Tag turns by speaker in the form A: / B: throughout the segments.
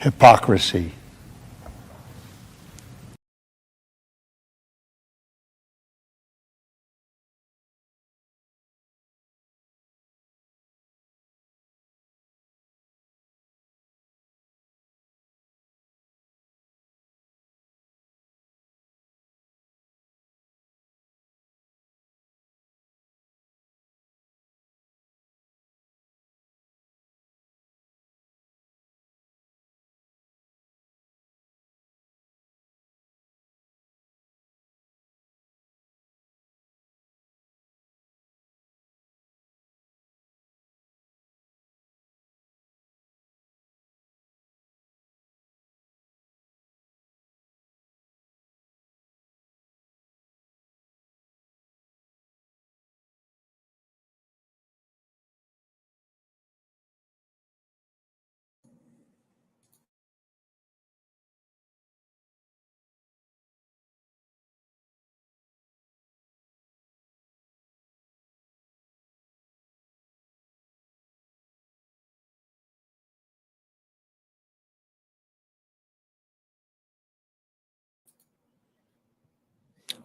A: Hypocrisy.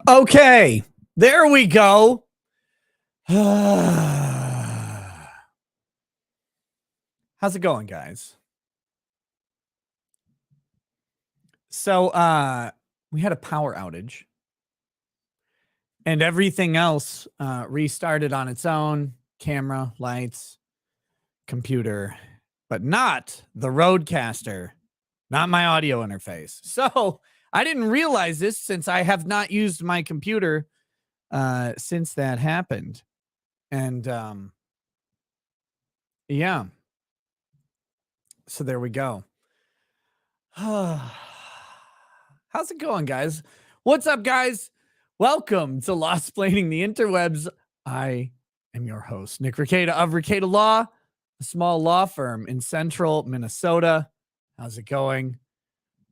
B: Okay, there we go. How's it going, guys? So we had a power outage and everything else restarted on its own. Camera, lights, computer, but not the Rodecaster, not my audio interface. So I didn't realize this since I have not used my computer since that happened. And yeah, so there we go. How's it going, guys? What's up, guys? Welcome to Lost-Splaining the Interwebs. I am your host, Nick Rekieta of Rekieta Law, a small law firm in central Minnesota. How's it going?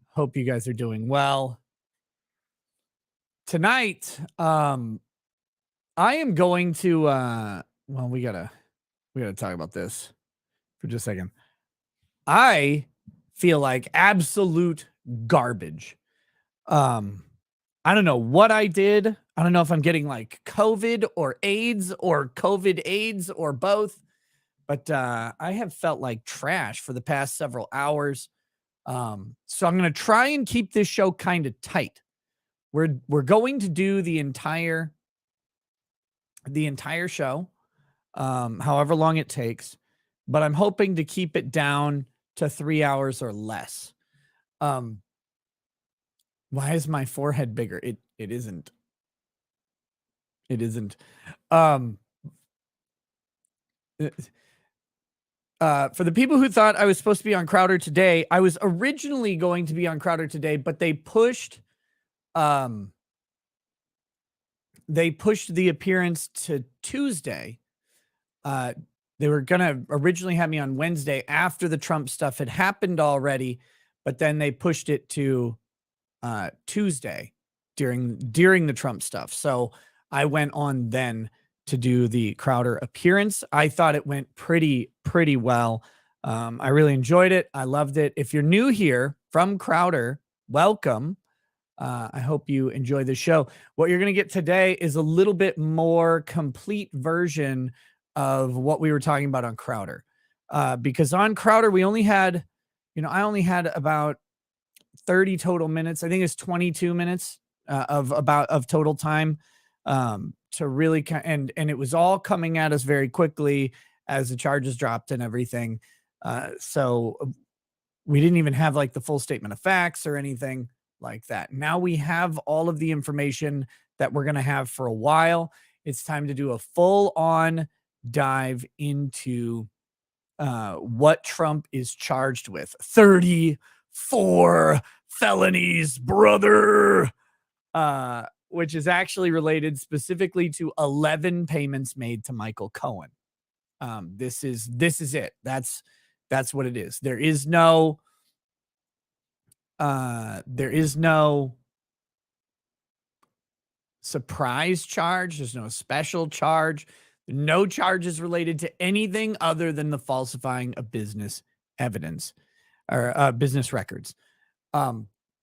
B: Hope you guys are doing well. Tonight, I am going to well, we gotta talk about this for just a second. I feel like absolute garbage. I don't know what I did. I don't know if I'm getting like COVID or AIDS or COVID AIDS or both, but I have felt like trash for the past several hours. So I'm going to try and keep this show kind of tight. We're going to do the entire show, however long it takes, but I'm hoping to keep it down to 3 hours or less. Why is my forehead bigger? It isn't. It isn't. For the people who thought I was supposed to be on Crowder today, I was originally going to be on Crowder today, but they pushed the appearance to Tuesday. They were going to originally have me on Wednesday after the Trump stuff had happened already, but then they pushed it to Tuesday during the Trump stuff. So I went on then to do the Crowder appearance. I thought it went pretty well. I really enjoyed it. I loved it. If you're new here from Crowder, welcome. I hope you enjoy the show. What you're going to get today is a little bit more complete version of what we were talking about on Crowder. Because on Crowder, we only had, I only had about 30 total minutes. I think it's 22 minutes of total time to really and it was all coming at us very quickly as the charges dropped and everything. So we didn't even have like the full statement of facts or anything like that. Now we have all of the information that we're going to have for a while. It's time to do a full on dive into what Trump is charged with. 34 felonies, brother, which is actually related specifically to 11 payments made to Michael Cohen. This is it. That's what it is. There is no surprise charge. There's no special charge. No charges related to anything other than the falsifying of business evidence or business records,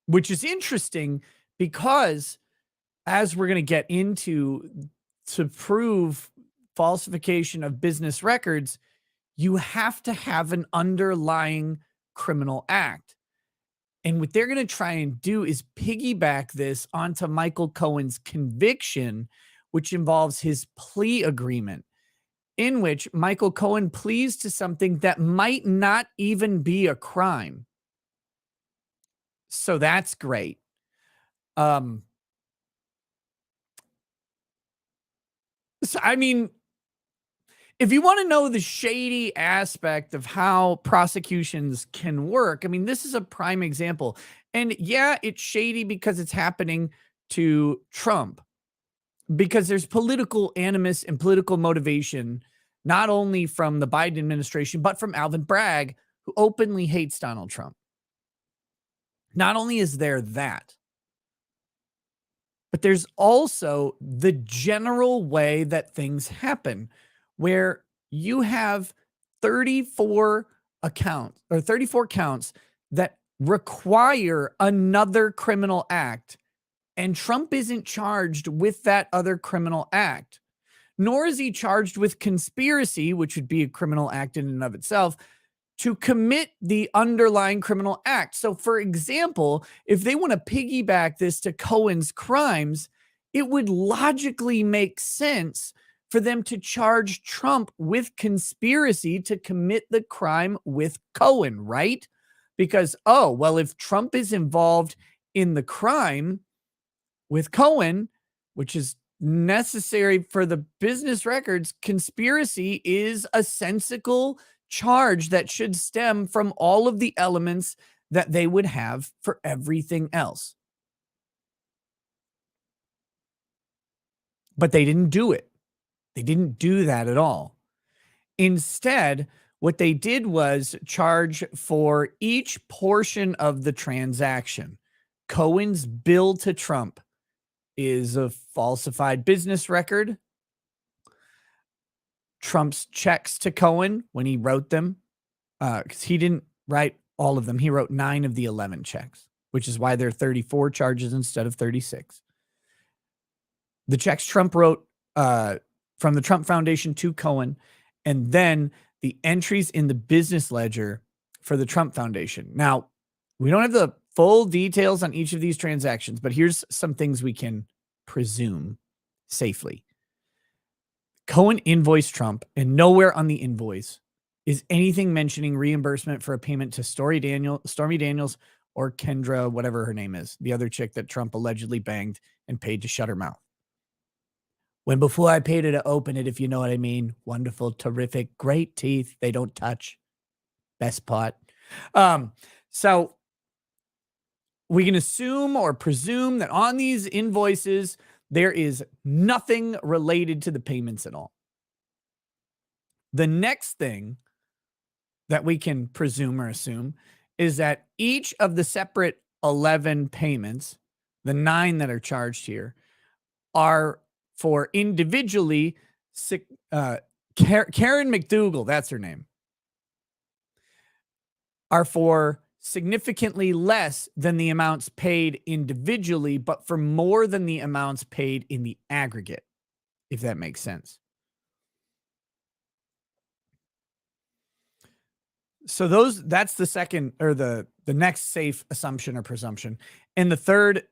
B: which is interesting because as we're going to get into, to prove falsification of business records, you have to have an underlying criminal act. And what they're going to try and do is piggyback this onto Michael Cohen's conviction, which involves his plea agreement, in which Michael Cohen pleads to something that might not even be a crime. So that's great. So, I mean, if you want to know the shady aspect of how prosecutions can work, I mean, this is a prime example. And yeah, it's shady because it's happening to Trump, because there's political animus and political motivation, not only from the Biden administration, but from Alvin Bragg, who openly hates Donald Trump. Not only is there that, but there's also the general way that things happen, where you have 34 accounts or 34 counts that require another criminal act, and Trump isn't charged with that other criminal act, nor is he charged with conspiracy, which would be a criminal act in and of itself, to commit the underlying criminal act. So, for example, if they want to piggyback this to Cohen's crimes, it would logically make sense for them to charge Trump with conspiracy to commit the crime with Cohen, right? Because, oh, well, if Trump is involved in the crime with Cohen, which is necessary for the business records, conspiracy is a sensical charge that should stem from all of the elements that they would have for everything else. But they didn't do it. They didn't do that at all. Instead, what they did was charge for each portion of the transaction. Cohen's bill to Trump is a falsified business record. Trump's checks to Cohen when he wrote them, because he didn't write all of them. He wrote 9 of the 11 checks, which is why there are 34 charges instead of 36. The checks Trump wrote from the Trump Foundation to Cohen, and then the entries in the business ledger for the Trump Foundation. Now, we don't have the full details on each of these transactions, but here's some things we can presume safely. Cohen invoiced Trump, and nowhere on the invoice is anything mentioning reimbursement for a payment to Stormy Daniels or Kendra, whatever her name is, the other chick that Trump allegedly banged and paid to shut her mouth. When before I paid her to open it, if you know what I mean. Wonderful, terrific, great teeth. They don't touch. Best part. So we can assume or presume that on these invoices, there is nothing related to the payments at all. The next thing that we can presume or assume is that each of the separate 11 payments, the 9 that are charged here, are for individually, Karen McDougal, that's her name, are for significantly less than the amounts paid individually, but for more than the amounts paid in the aggregate, if that makes sense. So that's the second, or the next safe assumption or presumption. And the third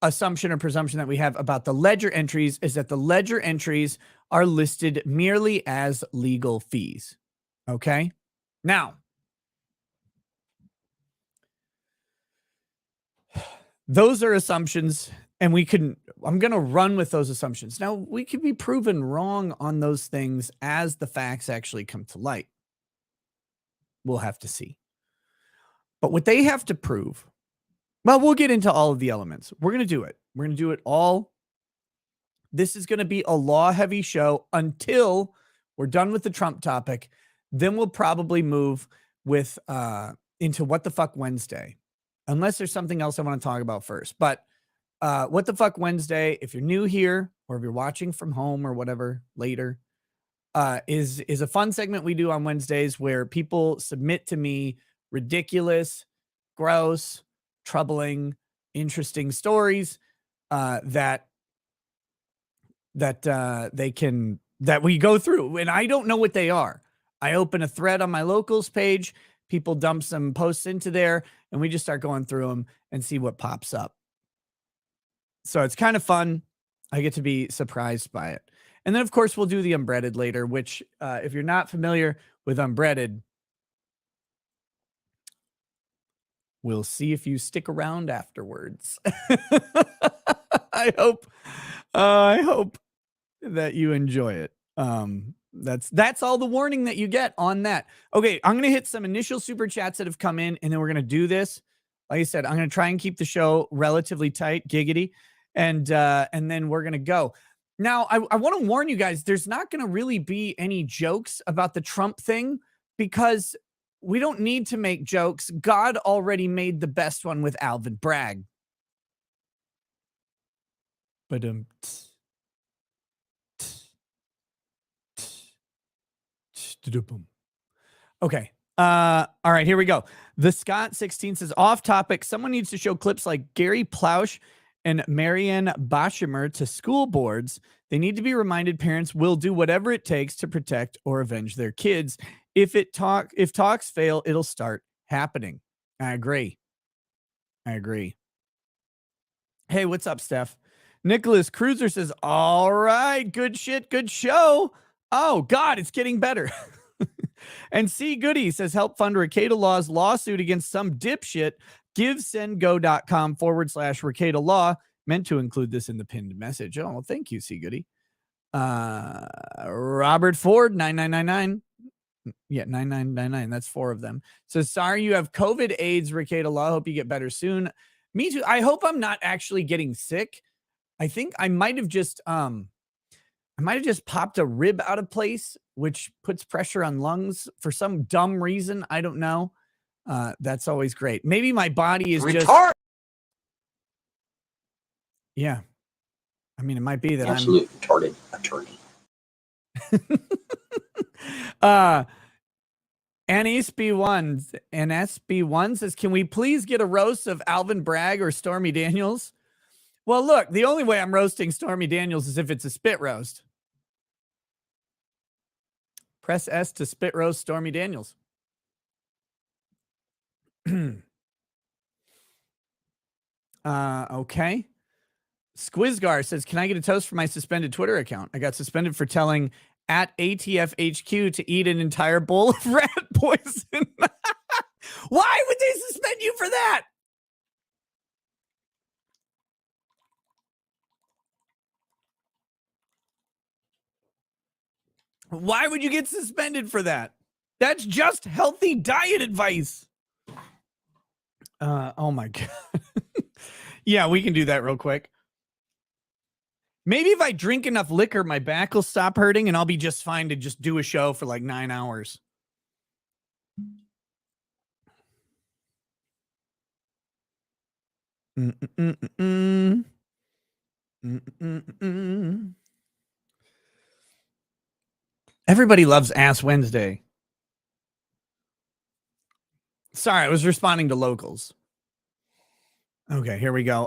B: assumption or presumption that we have about the ledger entries is that the ledger entries are listed merely as legal fees. Okay? Now, those are assumptions, and I'm going to run with those assumptions. Now, we could be proven wrong on those things as the facts actually come to light. We'll have to see. But what they have to prove, well, we'll get into all of the elements. We're going to do it. We're going to do it all. This is going to be a law-heavy show until we're done with the Trump topic. Then we'll probably move with into What the Fuck Wednesday, unless there's something else I want to talk about first. But What the Fuck Wednesday, if you're new here or if you're watching from home or whatever later, is a fun segment we do on Wednesdays where people submit to me ridiculous, gross, troubling, interesting stories that we go through, and I don't know what they are. I open a thread on my locals page, people dump some posts into there, and we just start going through them and see what pops up. So it's kind of fun. I get to be surprised by it. And then, of course, we'll do the unbreaded later, which if you're not familiar with unbreaded, we'll see if you stick around afterwards. I hope that you enjoy it. That's all the warning that you get on that. Okay, I'm going to hit some initial super chats that have come in, and then we're going to do this. Like I said, I'm going to try and keep the show relatively tight, giggity, and then we're going to go. Now, I want to warn you guys, there's not going to really be any jokes about the Trump thing because we don't need to make jokes. God already made the best one with Alvin Bragg. But okay. All right, here we go. The Scott 16 says, off topic, someone needs to show clips like Gary Plausch and Marianne Boschimer to school boards. They need to be reminded parents will do whatever it takes to protect or avenge their kids. If talks fail, it'll start happening. I agree. Hey, what's up, Steph? Nicholas Cruiser says, all right, good shit, good show. Oh, God, it's getting better. And C. Goody says, help fund Rekieta Law's lawsuit against some dipshit. GiveSendGo.com/Rekieta Law. Meant to include this in the pinned message. Oh, well, thank you, C. Goody. Robert Ford, 9999. Yeah, 9999. That's 4 of them. Says, sorry you have COVID, AIDS, Rekieta Law. Hope you get better soon. Me too. I hope I'm not actually getting sick. I think I might have just popped a rib out of place, which puts pressure on lungs for some dumb reason. I don't know. That's always great. Maybe my body is just. Yeah. I mean, it might be that
A: absolute retarded attorney.
B: NSB1 says, can we please get a roast of Alvin Bragg or Stormy Daniels? Well, look, the only way I'm roasting Stormy Daniels is if it's a spit roast. Press S to spit roast Stormy Daniels. Okay. Squizgar says, can I get a toast for my suspended Twitter account? I got suspended for telling at ATFHQ to eat an entire bowl of rat poison. Why would they suspend you for that? Why would you get suspended for that? That's just healthy diet advice. Oh my God. Yeah, we can do that real quick. Maybe if I drink enough liquor, my back will stop hurting and I'll be just fine to just do a show for like 9 hours. Everybody loves Ass Wednesday. Sorry, I was responding to locals. Okay, here we go.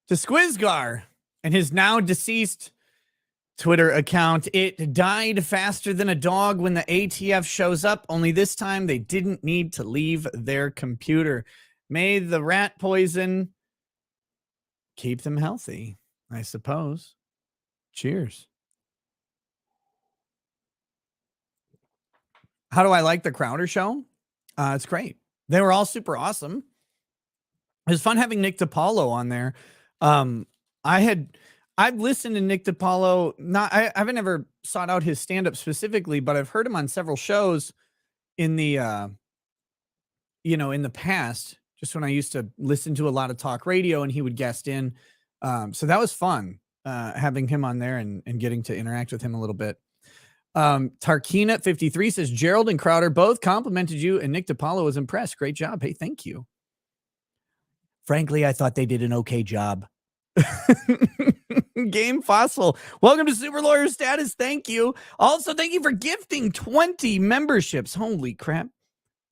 B: To Squizgar and his now deceased Twitter account, it died faster than a dog when the ATF shows up, only this time they didn't need to leave their computer. May the rat poison keep them healthy, I suppose. Cheers. How do I like the Crowder show? It's great. They were all super awesome. It was fun having Nick DiPaolo on there. I've listened to Nick DiPaolo. I haven't ever sought out his stand-up specifically, but I've heard him on several shows in the in the past, just when I used to listen to a lot of talk radio and he would guest in. So that was fun having him on there and getting to interact with him a little bit. Tarkina 53 says, Gerald and Crowder both complimented you and Nick DiPaolo was impressed. Great job. Hey, thank you. Frankly, I thought they did an okay job. Game Fossil, welcome to Super Lawyer Status. Thank you. Also, thank you for gifting 20 memberships. Holy crap.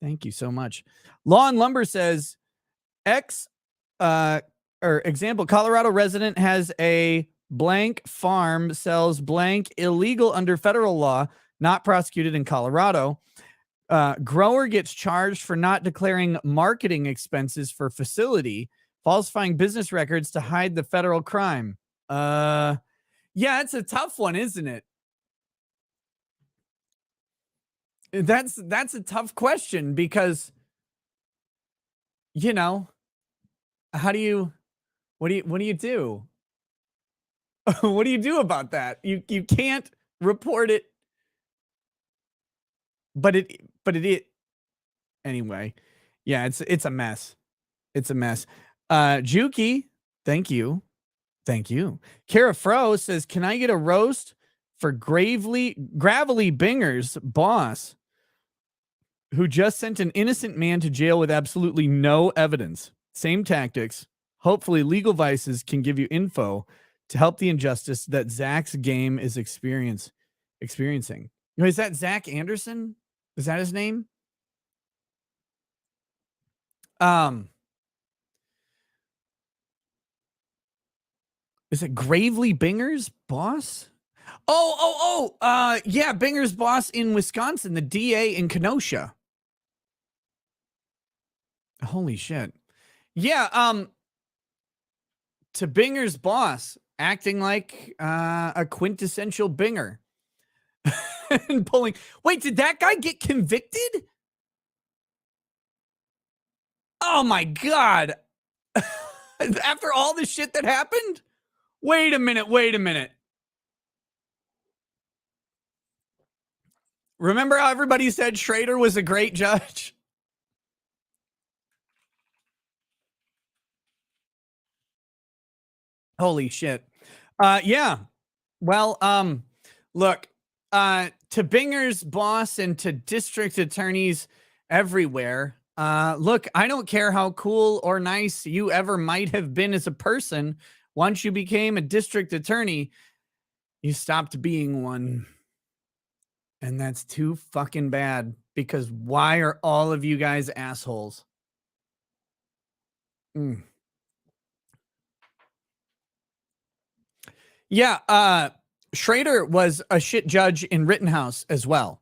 B: Thank you so much. Law and Lumber says, example, Colorado resident has a blank farm, sells blank illegal under federal law, not prosecuted in Colorado. Grower gets charged for not declaring marketing expenses for facility, falsifying business records to hide the federal crime. Yeah, it's a tough one, isn't it? That's a tough question because, you know, how do you, what do you do? What do you do about that? You can't report it, but it anyway. Yeah, it's a mess. It's a mess. Juki, thank you. Thank you. Kara Fro says, can I get a roast for Gravelly Binger's boss who just sent an innocent man to jail with absolutely no evidence? Same tactics. Hopefully Legal Vices can give you info to help the injustice that Zach's game is experiencing. Is that Zach Anderson? Is that his name? Is it Gravely Binger's boss? Yeah, Binger's boss in Wisconsin, the DA in Kenosha. Holy shit. Yeah, to Binger's boss, acting like a quintessential Binger. And pulling. Wait, did that guy get convicted? Oh my God. After all the shit that happened? Wait a minute. Remember how everybody said Schrader was a great judge? Holy shit. Yeah. Well, look, to Binger's boss and to district attorneys everywhere, look, I don't care how cool or nice you ever might have been as a person. Once you became a district attorney, you stopped being one. And that's too fucking bad, because why are all of you guys assholes? Yeah, Schrader was a shit judge in Rittenhouse as well.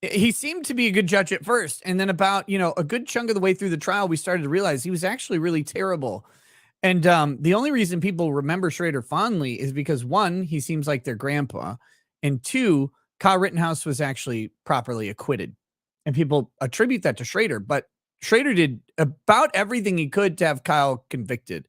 B: He seemed to be a good judge at first, and then about, a good chunk of the way through the trial, we started to realize he was actually really terrible. And the only reason people remember Schrader fondly is because, one, he seems like their grandpa, and two, Kyle Rittenhouse was actually properly acquitted. And people attribute that to Schrader, but Schrader did about everything he could to have Kyle convicted.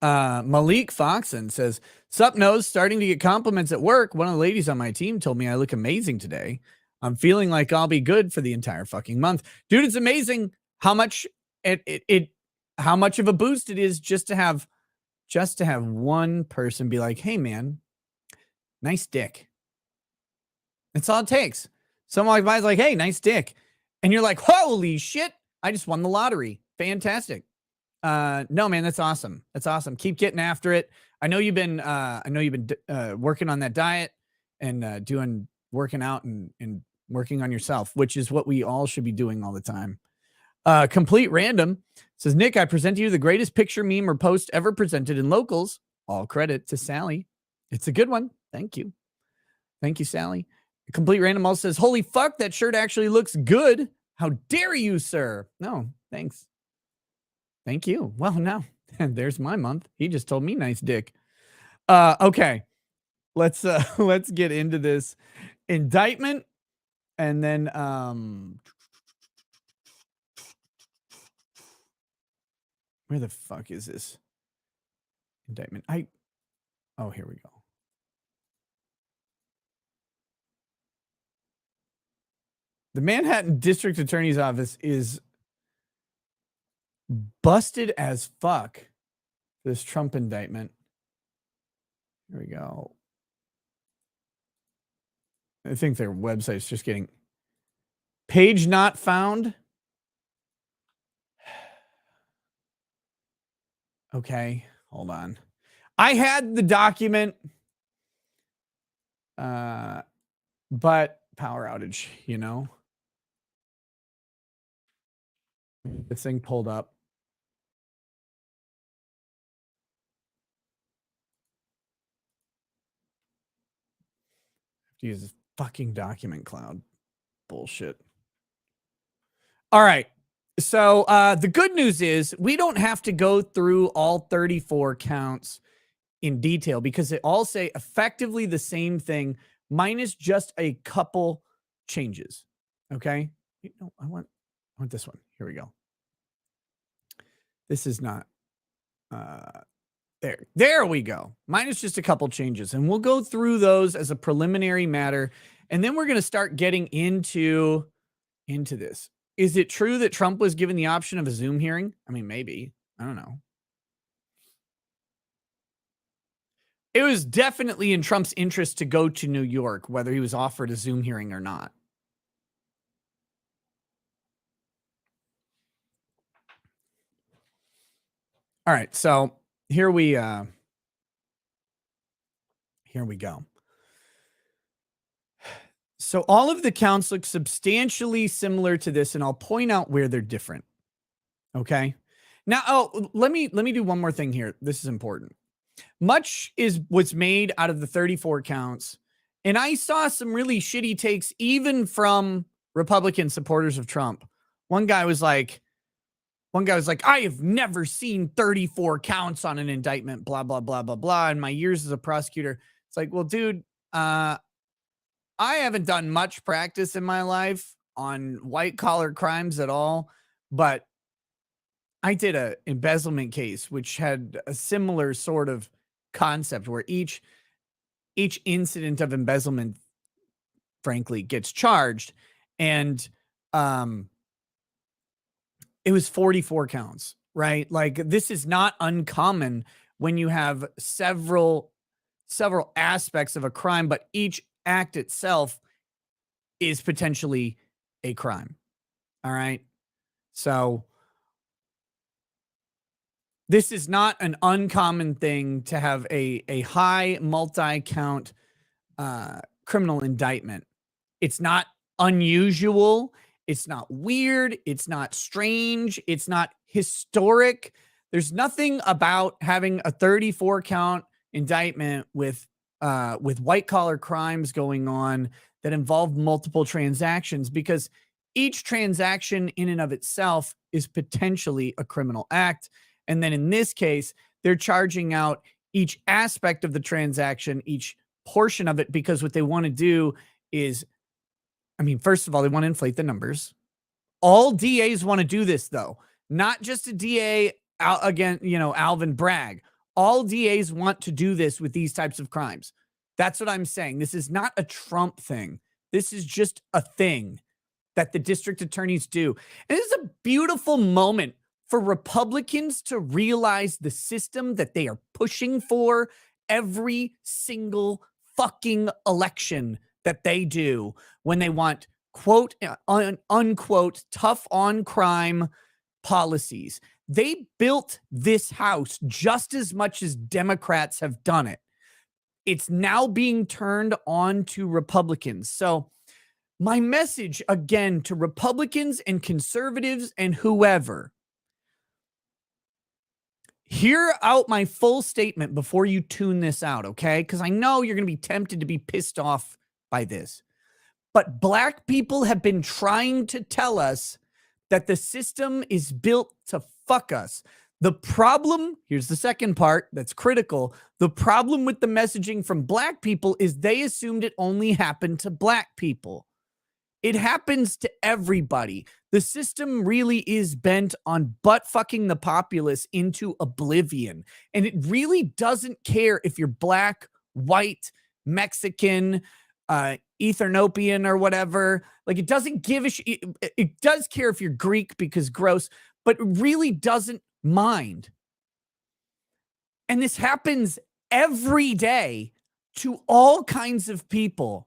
B: Malik Foxen says, sup nose, starting to get compliments at work. One of the ladies on my team told me I look amazing today. I'm feeling like I'll be good for the entire fucking month. Dude, it's amazing how much how much of a boost it is just to have one person be like, hey man, nice dick. That's all it takes. Someone like like, hey, nice dick. And you're like, holy shit, I just won the lottery. Fantastic. No, man, that's awesome. That's awesome. Keep getting after it. I know you've been working on that diet and working out and working on yourself, which is what we all should be doing all the time. Complete Random says, Nick, I present to you the greatest picture, meme, or post ever presented in locals. All credit to Sally. It's a good one. Thank you. Thank you, Sally. Complete Random also says, holy fuck, that shirt actually looks good. How dare you, sir? No, thanks. Thank you. Well, now there's my month. He just told me nice dick. Okay. Let's get into this indictment, and then where the fuck is this indictment? Oh, here we go. The Manhattan District Attorney's Office is busted as fuck for this Trump indictment. Here we go. I think their website's just getting page not found. Okay, hold on. I had the document, but power outage, you know? This thing pulled up. Use this fucking document cloud. Bullshit. All right. So the good news is we don't have to go through all 34 counts in detail because they all say effectively the same thing minus just a couple changes. Okay. No, I want this one. Here we go. This is not there we go. Minus just a couple changes, and we'll go through those as a preliminary matter, and then we're going to start getting into this. Is it true that Trump was given the option of a Zoom hearing? I mean, maybe. I don't know. It was definitely in Trump's interest to go to New York, whether he was offered a Zoom hearing or not. All right, so here we go. So all of the counts look substantially similar to this, and I'll point out where they're different. Okay. Now, let me do one more thing here. This is important. Much is what's made out of the 34 counts, and I saw some really shitty takes even from Republican supporters of Trump. One guy was like, I have never seen 34 counts on an indictment, blah, blah, blah, blah, blah, in my years as a prosecutor. It's like, well, dude, I haven't done much practice in my life on white collar crimes at all, but I did a embezzlement case, which had a similar sort of concept where each incident of embezzlement, frankly, gets charged. And, it was 44 counts, right? Like, this is not uncommon when you have several aspects of a crime, but each act itself is potentially a crime. All right. So this is not an uncommon thing to have a high multi-count criminal indictment. It's not unusual. It's not weird. It's not strange. It's not historic. There's nothing about having a 34 count indictment with white collar crimes going on that involve multiple transactions, because each transaction in and of itself is potentially a criminal act. And then in this case, they're charging out each aspect of the transaction, each portion of it, because what they want to do is, I mean, first of all, they want to inflate the numbers. All DAs want to do this, though, not just a DA again, Alvin Bragg. All DAs want to do this with these types of crimes. That's what I'm saying. This is not a Trump thing. This is just a thing that the district attorneys do. And this is a beautiful moment for Republicans to realize the system that they are pushing for every single fucking election that they do, when they want, quote, unquote, tough on crime policies. They built this house just as much as Democrats have done it. It's now being turned on to Republicans. So my message again to Republicans and conservatives and whoever, hear out my full statement before you tune this out, okay? Because I know you're going to be tempted to be pissed off by this. But Black people have been trying to tell us that the system is built to fuck us. The problem, here's the second part that's critical. The problem with the messaging from Black people is they assumed it only happened to Black people. It happens to everybody. The system really is bent on butt fucking the populace into oblivion. And it really doesn't care if you're Black, white, Mexican, Ethiopian or whatever. Like, it doesn't give a shit. It does care if you're Greek because gross, but it really doesn't mind. And this happens every day to all kinds of people.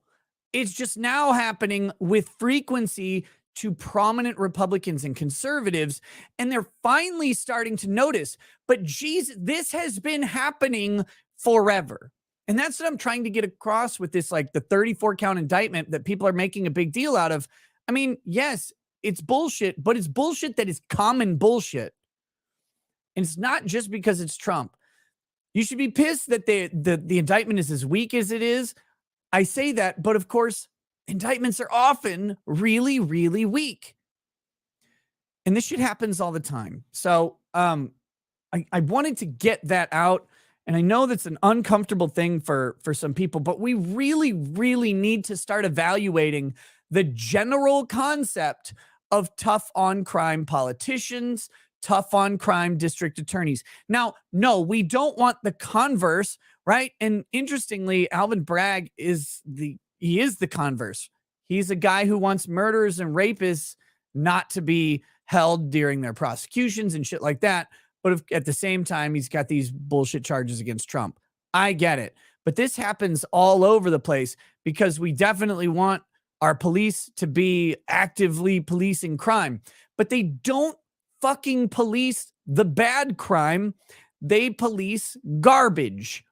B: It's just now happening with frequency to prominent Republicans and conservatives, and they're finally starting to notice. But geez, this has been happening forever. And that's what I'm trying to get across with this, like the 34 count indictment that people are making a big deal out of. I mean, yes, it's bullshit, but it's bullshit that is common bullshit. And it's not just because it's Trump. You should be pissed that the indictment is as weak as it is. I say that, but of course, indictments are often really, really weak. And this shit happens all the time. So I wanted to get that out. And I know that's an uncomfortable thing for some people, but we really, really need to start evaluating the general concept of tough on crime politicians, tough on crime district attorneys. Now, no, we don't want the converse, right? And interestingly, Alvin Bragg is the converse. He's a guy who wants murderers and rapists not to be held during their prosecutions and shit like that. But at the same time, he's got these bullshit charges against Trump. I get it. But this happens all over the place because we definitely want our police to be actively policing crime. But they don't fucking police the bad crime. They police garbage.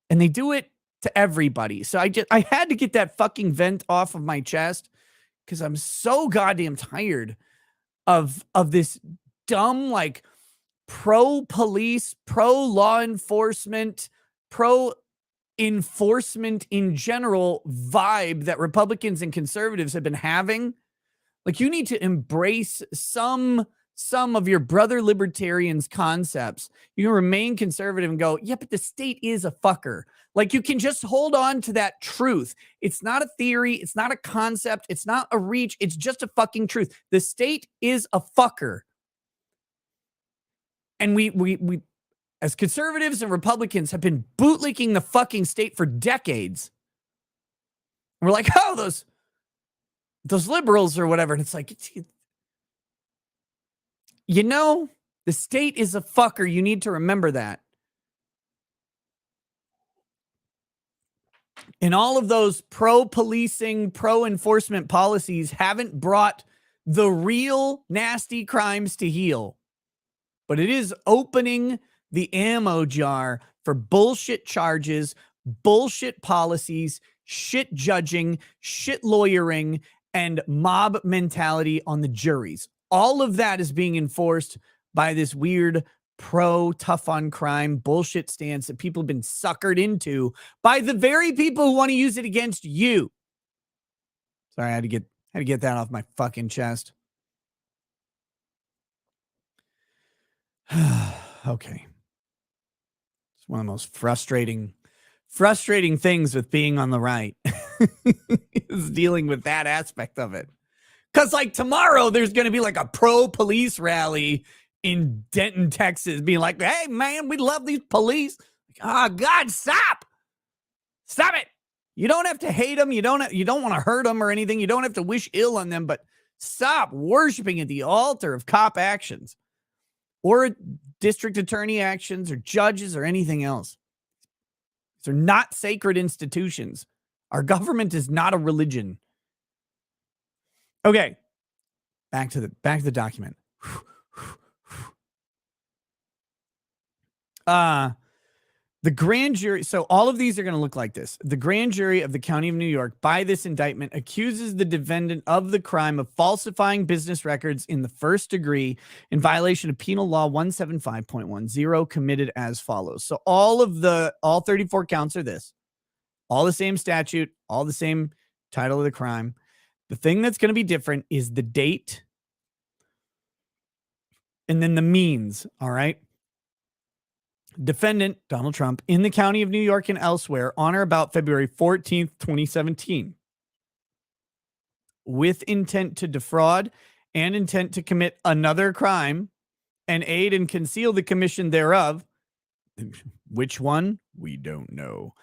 B: And they do it to everybody. So I had to get that fucking vent off of my chest because I'm so goddamn tired of this dumb, like, pro-police, pro-law enforcement, pro-enforcement in general vibe that Republicans and conservatives have been having. Like, you need to embrace some of your brother libertarians' concepts. You can remain conservative and go, yeah, but the state is a fucker. Like, you can just hold on to that truth. It's not a theory. It's not a concept. It's not a reach. It's just a fucking truth. The state is a fucker. And we as conservatives and Republicans have been bootlicking the fucking state for decades. And we're like, oh, those liberals or whatever. And it's like, you know, the state is a fucker. You need to remember that. And all of those pro-policing, pro-enforcement policies haven't brought the real nasty crimes to heel. But it is opening the ammo jar for bullshit charges, bullshit policies, shit judging, shit lawyering, and mob mentality on the juries. All of that is being enforced by this weird pro-tough on crime bullshit stance that people have been suckered into by the very people who want to use it against you. Sorry, I had to get that off my fucking chest. Okay. It's one of the most frustrating things with being on the right is dealing with that aspect of it. Because, like, tomorrow there's going to be like a pro-police rally in Denton, Texas, being like, hey, man, we love these police. Oh, God, stop. Stop it. You don't have to hate them. You don't want to hurt them or anything. You don't have to wish ill on them, but stop worshiping at the altar of cop actions or district attorney actions or judges or anything else. These are not sacred institutions. Our government is not a religion. Okay. Back to the document. The grand jury, so all of these are going to look like this. The grand jury of the County of New York, by this indictment, accuses the defendant of the crime of falsifying business records in the first degree in violation of Penal Law 175.10, committed as follows. So all 34 counts are this. All the same statute, all the same title of the crime. The thing that's going to be different is the date and then the means, all right? Defendant, Donald Trump, in the County of New York and elsewhere on or about February 14th, 2017, with intent to defraud and intent to commit another crime and aid and conceal the commission thereof, which one? We don't know,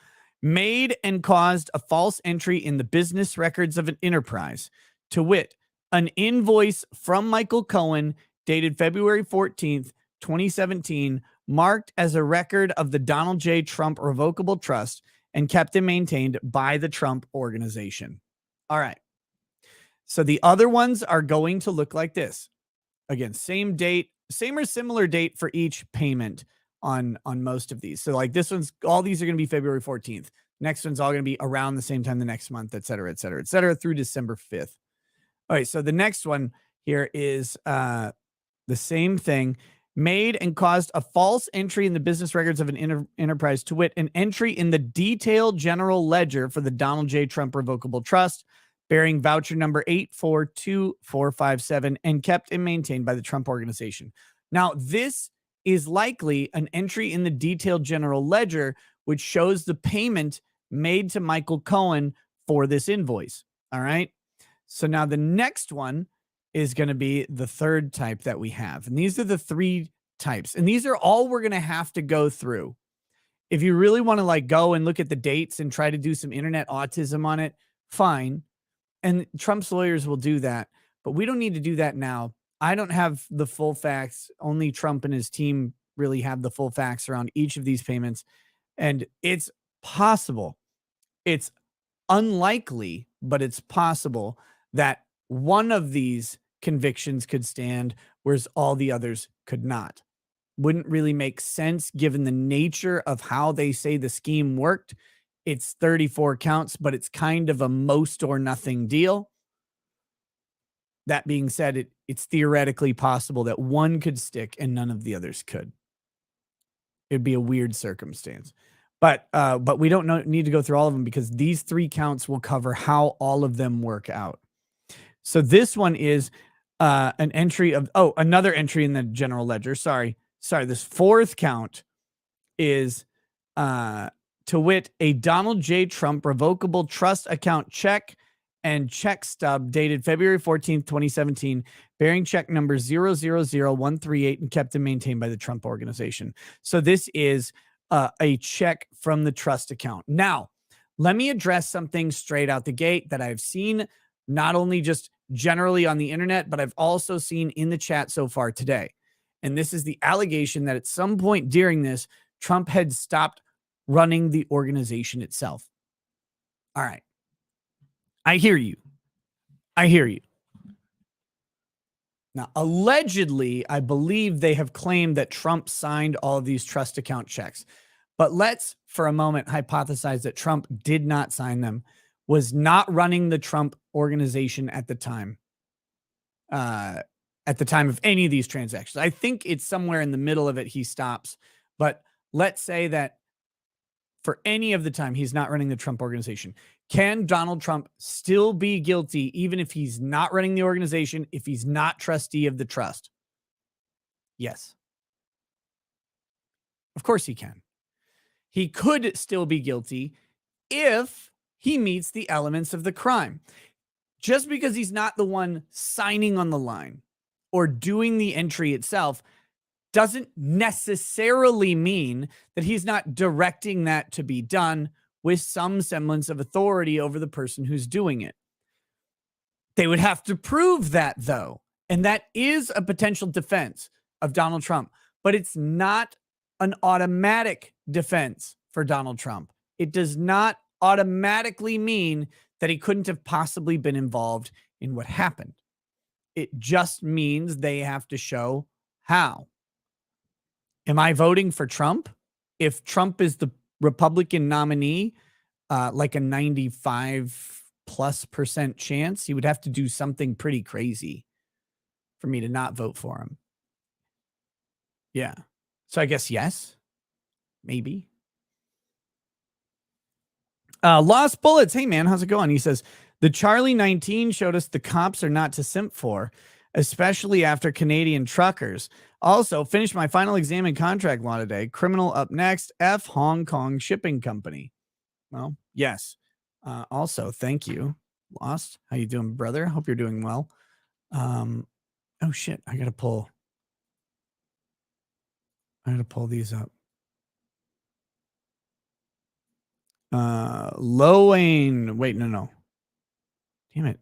B: made and caused a false entry in the business records of an enterprise, to wit, an invoice from Michael Cohen dated February 14th, 2017, marked as a record of the Donald J. Trump Revocable Trust and kept and maintained by the Trump Organization. All right. So the other ones are going to look like this. Again, same date, same or similar date for each payment on most of these. So like this one's, all these are going to be February 14th. Next one's all going to be around the same time the next month, et cetera, et cetera, et cetera, through December 5th. All right. So the next one here is the same thing. Made and caused a false entry in the business records of an enterprise, to wit, an entry in the detailed general ledger for the Donald J. Trump Revocable Trust, bearing voucher number 842457, and kept and maintained by the Trump Organization. Now, this is likely an entry in the detailed general ledger, which shows the payment made to Michael Cohen for this invoice. All right. So now the next one is going to be the third type that we have. And these are the three types. And these are all we're going to have to go through. If you really want to like go and look at the dates and try to do some internet autism on it, fine. And Trump's lawyers will do that. But we don't need to do that now. I don't have the full facts. Only Trump and his team really have the full facts around each of these payments. And it's possible. It's unlikely, but it's possible that one of these convictions could stand, whereas all the others could not. Wouldn't really make sense given the nature of how they say the scheme worked. It's 34 counts, but it's kind of a most or nothing deal. That being said, it's theoretically possible that one could stick and none of the others could. It'd be a weird circumstance. But we don't need to go through all of them because these three counts will cover how all of them work out. So this one is an entry of, another entry in the general ledger. Sorry. This fourth count is, to wit, a Donald J. Trump revocable trust account check and check stub dated February 14th, 2017, bearing check number 000138 and kept and maintained by the Trump Organization. So this is a check from the trust account. Now, let me address something straight out the gate that I've seen not only just generally on the internet, but I've also seen in the chat so far today. And this is the allegation that at some point during this, Trump had stopped running the organization itself. All right. I hear you. Now, allegedly, I believe they have claimed that Trump signed all of these trust account checks. But let's, for a moment, hypothesize that Trump did not sign them, was not running the Trump Organization at the time of any of these transactions. I think it's somewhere in the middle of it he stops. But let's say that for any of the time he's not running the Trump Organization. Can Donald Trump still be guilty even if he's not running the organization, if he's not trustee of the trust? Yes. Of course he can. He could still be guilty if he meets the elements of the crime. Just because he's not the one signing on the line or doing the entry itself doesn't necessarily mean that he's not directing that to be done with some semblance of authority over the person who's doing it. They would have to prove that, though. And that is a potential defense of Donald Trump. But it's not an automatic defense for Donald Trump. It does not automatically mean that he couldn't have possibly been involved in what happened. It just means they have to show how. Am I voting for Trump? If Trump is the Republican nominee, like a 95+% chance, he would have to do something pretty crazy for me to not vote for him. Yeah. So I guess yes, maybe. Lost Bullets. Hey man, how's it going? He says, the Charlie 19 showed us the cops are not to simp for, especially after Canadian truckers. Also, finished my final exam in contract law today. Criminal up next. F Hong Kong Shipping Company. Well, yes. Also, thank you. Lost. How you doing, brother? Hope you're doing well. Oh shit. I gotta pull these up. Lowane. Wait, no. Damn it.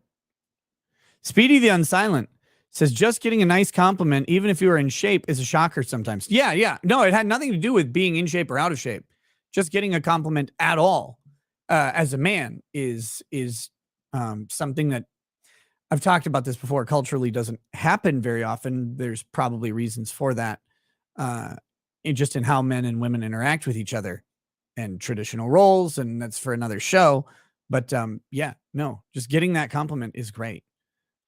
B: Speedy the Unsilent says, just getting a nice compliment, even if you are in shape, is a shocker sometimes. Yeah. No, it had nothing to do with being in shape or out of shape. Just getting a compliment at all as a man is something that I've talked about this before. Culturally doesn't happen very often. There's probably reasons for that, just in how men and women interact with each other and traditional roles, and that's for another show. But yeah, no, just getting that compliment is great.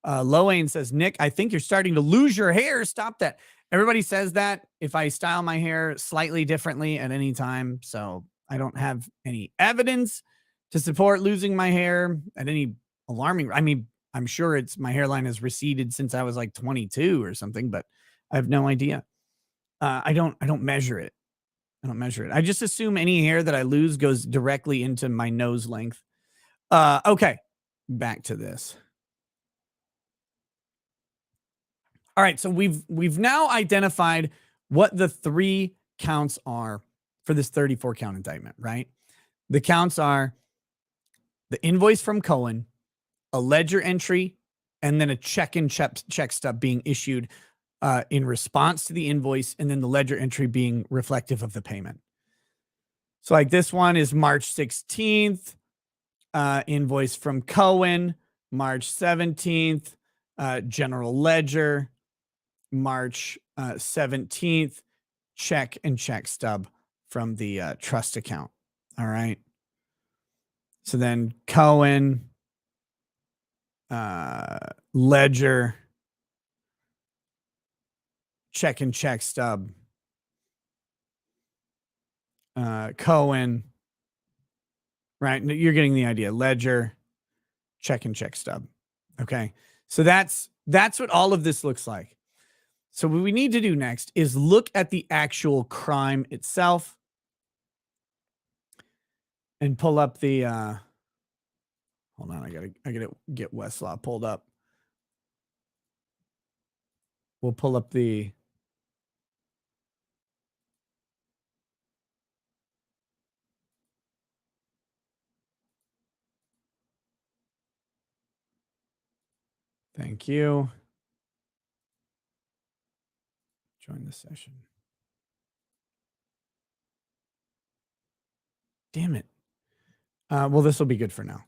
B: Loane says, Nick, I think you're starting to lose your hair. Stop that. Everybody says that if I style my hair slightly differently at any time. So I don't have any evidence to support losing my hair at any alarming. I mean, I'm sure my hairline has receded since I was like 22 or something, but I have no idea. I don't measure it. I don't measure it. I just assume any hair that I lose goes directly into my nose length. Okay, back to this. All right, so we've now identified what the 3 counts are for this 34 count indictment, right? The counts are the invoice from Cohen, a ledger entry, and then a check stub being issued in response to the invoice, and then the ledger entry being reflective of the payment. So like this one is March 16th, invoice from Cohen, March 17th, general ledger, March 17th, check and check stub from the trust account. All right. So then Cohen, ledger, check and check stub, Cohen, right? You're getting the idea. Ledger, check and check stub. Okay. So that's what all of this looks like. So what we need to do next is look at the actual crime itself and pull up the hold on, I gotta get Westlaw pulled up. We'll pull up the thank you. Join the session. Damn it. Well, this will be good for now.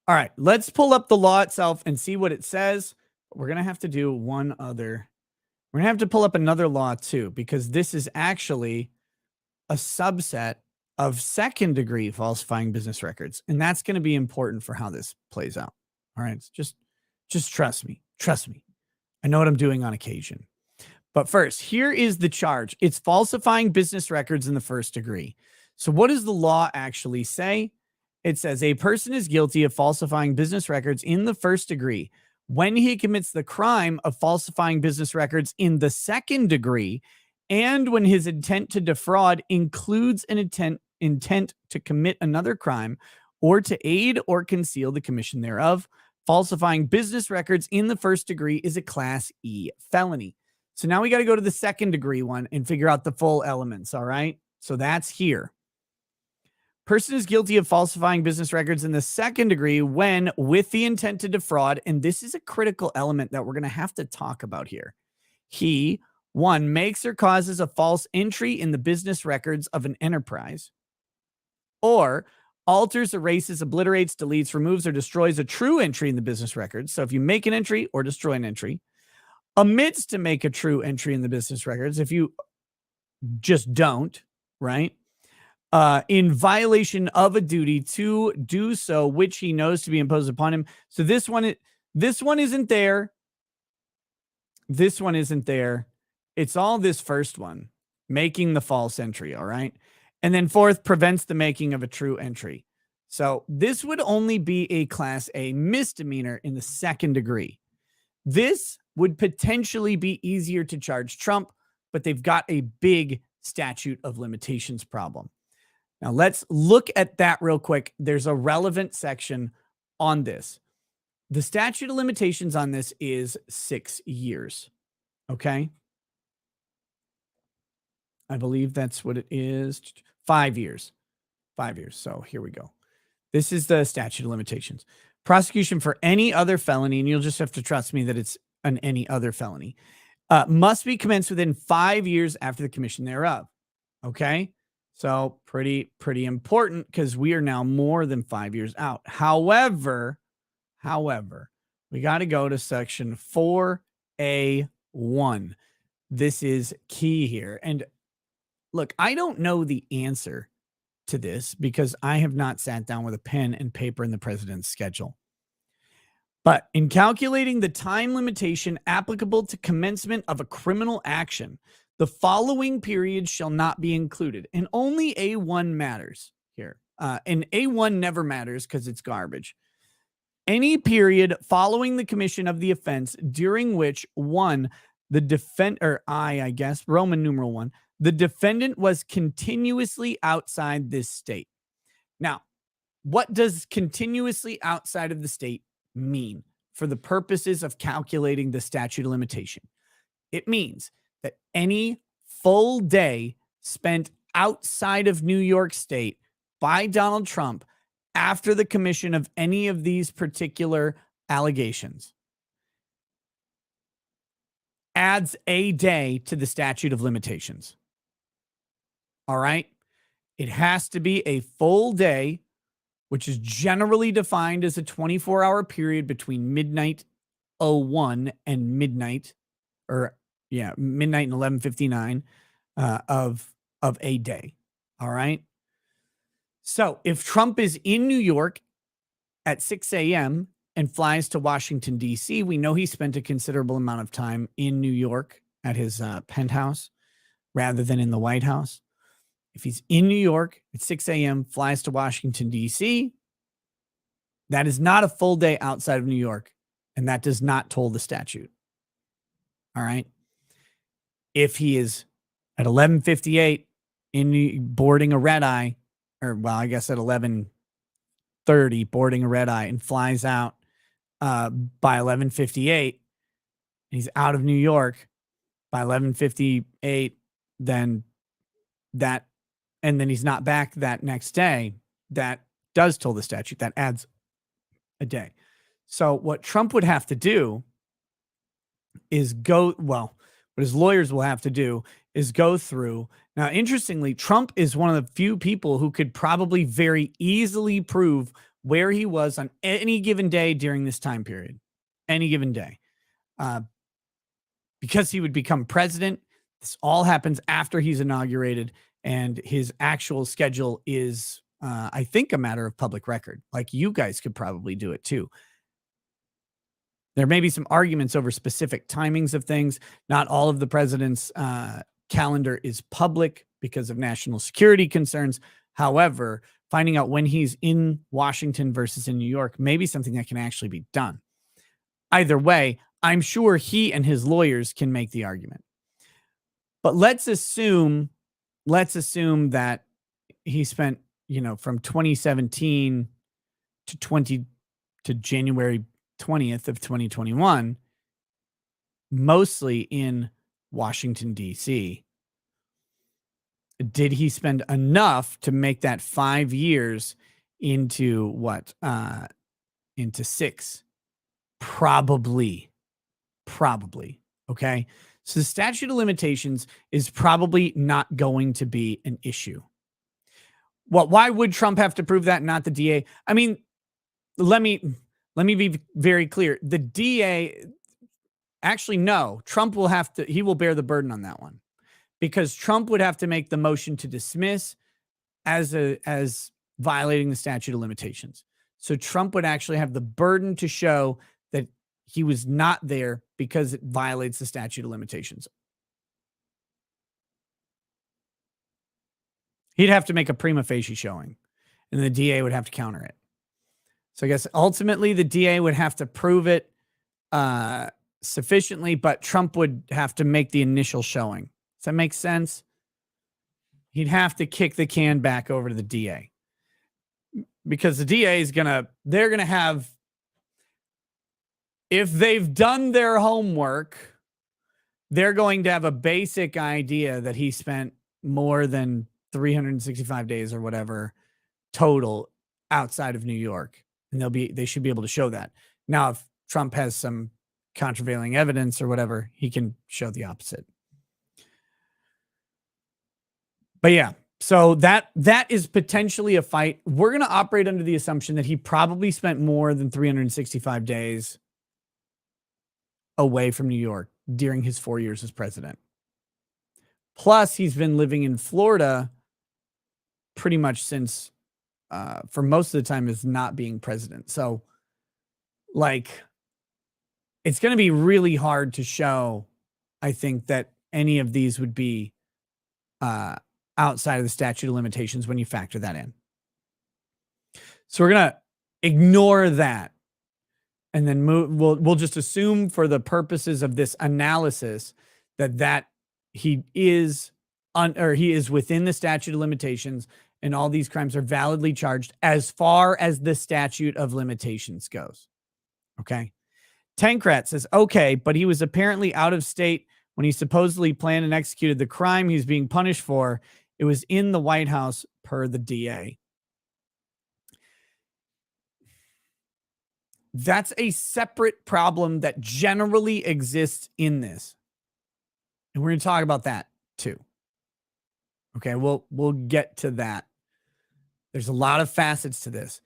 B: All right, let's pull up the law itself and see what it says. We're going to have to do one other. We're going to have to pull up another law too, because this is actually a subset of second degree falsifying business records. And that's going to be important for how this plays out. All right, just trust me. Trust me. I know what I'm doing on occasion. But first, here is the charge. It's falsifying business records in the first degree. So what does the law actually say? It says a person is guilty of falsifying business records in the first degree when he commits the crime of falsifying business records in the second degree, and when his intent to defraud includes an intent to commit another crime or to aid or conceal the commission thereof. Falsifying business records in the first degree is a Class E felony. So now we got to go to the second degree one and figure out the full elements. All right. So that's here. Person is guilty of falsifying business records in the second degree when with the intent to defraud. And this is a critical element that we're going to have to talk about here. He, 1, makes or causes a false entry in the business records of an enterprise, or alters, erases, obliterates, deletes, removes, or destroys a true entry in the business records. So if you make an entry or destroy an entry, omits to make a true entry in the business records, if you just don't, right? In violation of a duty to do so, which he knows to be imposed upon him. So this one isn't there. This one isn't there. It's all this first one, making the false entry. All right. And then 4th, prevents the making of a true entry. So this would only be a Class A misdemeanor in the second degree. This would potentially be easier to charge Trump, but they've got a big statute of limitations problem. Now, let's look at that real quick. There's a relevant section on this. The statute of limitations on this is 6 years. Okay. I believe that's what it is. 5 years. 5 years. So here we go. This is the statute of limitations. Prosecution for any other felony, and you'll just have to trust me that it's an any other felony, must be commenced within 5 years after the commission thereof. Okay. So pretty important, because we are now more than 5 years out. However, We got to go to section 4A1. This is key here. And look, I don't know the answer to this because I have not sat down with a pen and paper in the president's schedule. But in calculating the time limitation applicable to commencement of a criminal action, the following periods shall not be included. And only A1 matters here. And A1 never matters because it's garbage. Any period following the commission of the offense during which, one, Roman numeral 1, the defendant was continuously outside this state. Now, what does continuously outside of the state mean for the purposes of calculating the statute of limitation? It means that any full day spent outside of New York State by Donald Trump after the commission of any of these particular allegations adds a day to the statute of limitations. All right? It has to be a full day, which is generally defined as a 24-hour period between midnight 01 and midnight and 11:59 of a day. All right? So if Trump is in New York at 6 a.m. and flies to Washington, D.C., we know he spent a considerable amount of time in New York at his penthouse rather than in the White House. If he's in New York at 6 a.m., flies to Washington, D.C., that is not a full day outside of New York, and that does not toll the statute. All right? If he is at 11:58 boarding a red eye, or well, I guess at 11:30 boarding a red eye and flies out by 11:58, he's out of New York by 11:58, then he's not back that next day, that does toll the statute. That adds a day. So what Trump would have to do is what his lawyers will have to do is go through. Now, interestingly, Trump is one of the few people who could probably very easily prove where he was on any given day during this time period, any given day, because he would become president. This all happens after he's inaugurated, and his actual schedule is, I think, a matter of public record. Like, you guys could probably do it too. There may be some arguments over specific timings of things. Not all of the president's calendar is public because of national security concerns. However, finding out when he's in Washington versus in New York may be something that can actually be done. Either way, I'm sure he and his lawyers can make the argument. But let's assume that he spent, from 2017 to January 20th of 2021, mostly in Washington, D.C. Did he spend enough to make that 5 years into what? Into 6? Probably. Okay. So the statute of limitations is probably not going to be an issue. Well, why would Trump have to prove that, not the DA? I mean, let me be very clear. The DA, actually, no, Trump he will bear the burden on that one, because Trump would have to make the motion to dismiss as violating the statute of limitations. So Trump would actually have the burden to show that he was not there because it violates the statute of limitations. He'd have to make a prima facie showing, and the DA would have to counter it. So I guess ultimately the DA would have to prove it sufficiently, but Trump would have to make the initial showing. Does that make sense? He'd have to kick the can back over to the DA, because the DA is they're going to have, if they've done their homework, they're going to have a basic idea that he spent more than 365 days or whatever total outside of New York. And they should be able to show that. Now, if Trump has some contravailing evidence or whatever, he can show the opposite. But yeah, so that is potentially a fight. We're going to operate under the assumption that he probably spent more than 365 days away from New York during his 4 years as president. Plus, he's been living in Florida pretty much since, for most of the time, as not being president. So, like, it's going to be really hard to show, I think, that any of these would be outside of the statute of limitations when you factor that in. So we're going to ignore that and then we'll just assume for the purposes of this analysis that he is within the statute of limitations and all these crimes are validly charged as far as the statute of limitations goes. Okay. Tankrat says, okay, but he was apparently out of state when he supposedly planned and executed the crime he's being punished for. It was in the White House per the DA. That's a separate problem that generally exists in this. And we're going to talk about that too. Okay, we'll get to that. There's a lot of facets to this.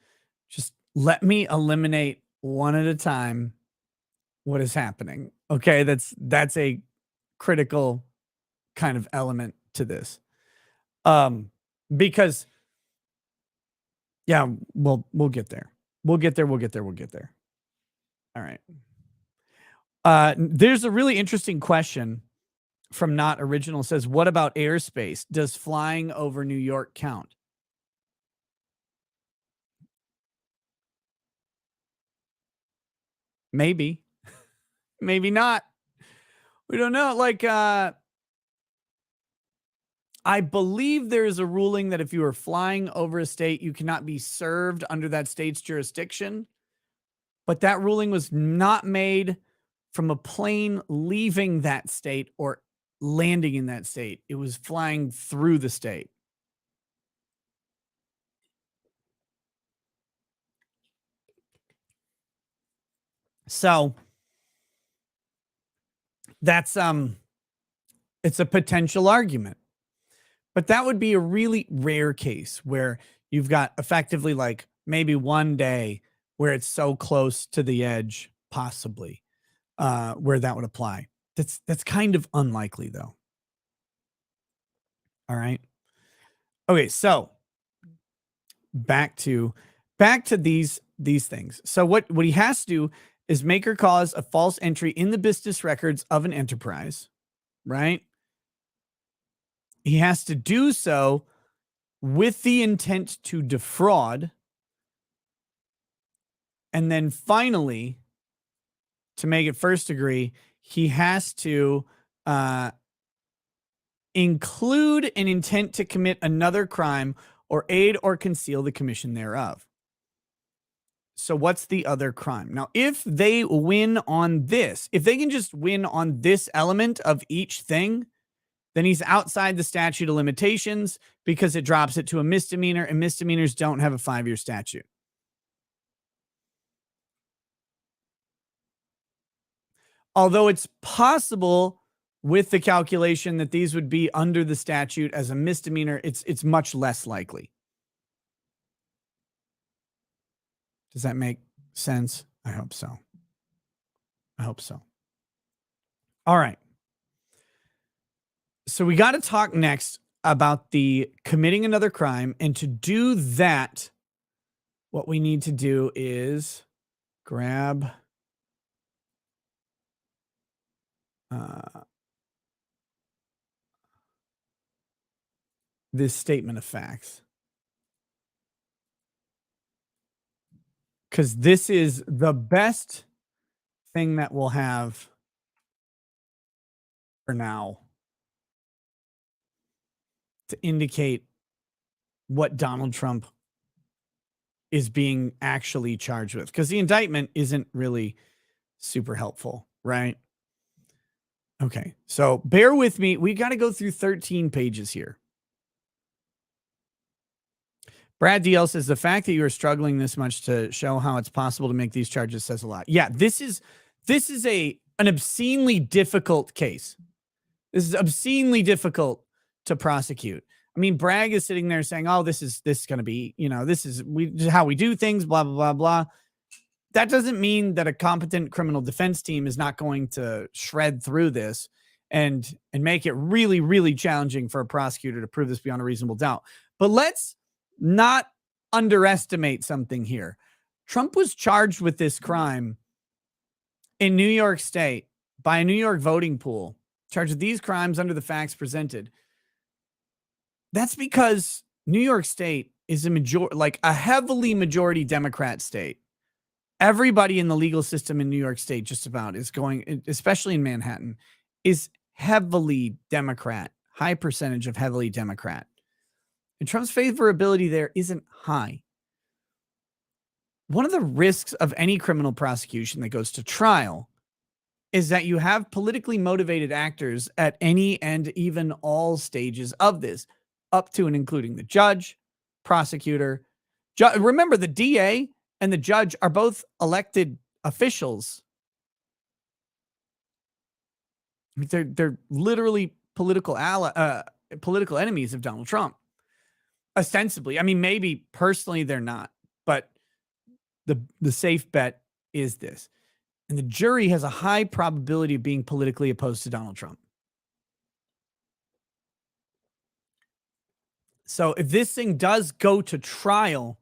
B: Just let me eliminate one at a time what is happening. Okay, that's a critical kind of element to this. Because yeah, we'll get there. We'll get there. All right. There's a really interesting question from Not Original. It says, what about airspace? Does flying over New York count? Maybe. Maybe not. We don't know. Like, I believe there is a ruling that if you are flying over a state, you cannot be served under that state's jurisdiction. But that ruling was not made from a plane leaving that state or landing in that state. It was flying through the state. So that's it's a potential argument. But that would be a really rare case where you've got effectively like maybe one day where it's so close to the edge, possibly, where that would apply. That's kind of unlikely, though. All right. Okay, so back to these things. So what he has to do is make or cause a false entry in the business records of an enterprise, right? He has to do so with the intent to defraud. And then finally, to make it first degree, he has to include an intent to commit another crime or aid or conceal the commission thereof. So what's the other crime? Now, if they win on this, if they can just win on this element of each thing, then he's outside the statute of limitations because it drops it to a misdemeanor, and misdemeanors don't have a 5-year statute. Although it's possible with the calculation that these would be under the statute as a misdemeanor, it's much less likely. Does that make sense? I hope so. All right. So we got to talk next about the committing another crime. And to do that, what we need to do is grab this statement of facts. Because this is the best thing that we'll have for now to indicate what Donald Trump is being actually charged with. Because the indictment isn't really super helpful, right? Okay, so bear with me. We got to go through 13 pages here. Brad DL says, the fact that you are struggling this much to show how it's possible to make these charges says a lot. Yeah, this is an obscenely difficult case. This is obscenely difficult to prosecute. I mean, Bragg is sitting there saying, oh, this is going to be, this is how we do things, blah, blah, blah, blah. that doesn't mean that a competent criminal defense team is not going to shred through this and make it really, really challenging for a prosecutor to prove this beyond a reasonable doubt. But let's not underestimate something here. Trump was charged with this crime in New York State by a New York voting pool, charged with these crimes under the facts presented. That's because New York State is a heavily majority Democrat state. Everybody in the legal system in New York State just about is going, especially in Manhattan, is heavily Democrat, high percentage of heavily Democrat. And Trump's favorability there isn't high. One of the risks of any criminal prosecution that goes to trial is that you have politically motivated actors at any and even all stages of this, up to and including the judge, prosecutor. Remember, the DA and the judge are both elected officials. They're literally political enemies of Donald Trump. Ostensibly. I mean, maybe personally they're not, but the safe bet is this. And the jury has a high probability of being politically opposed to Donald Trump. So if this thing does go to trial,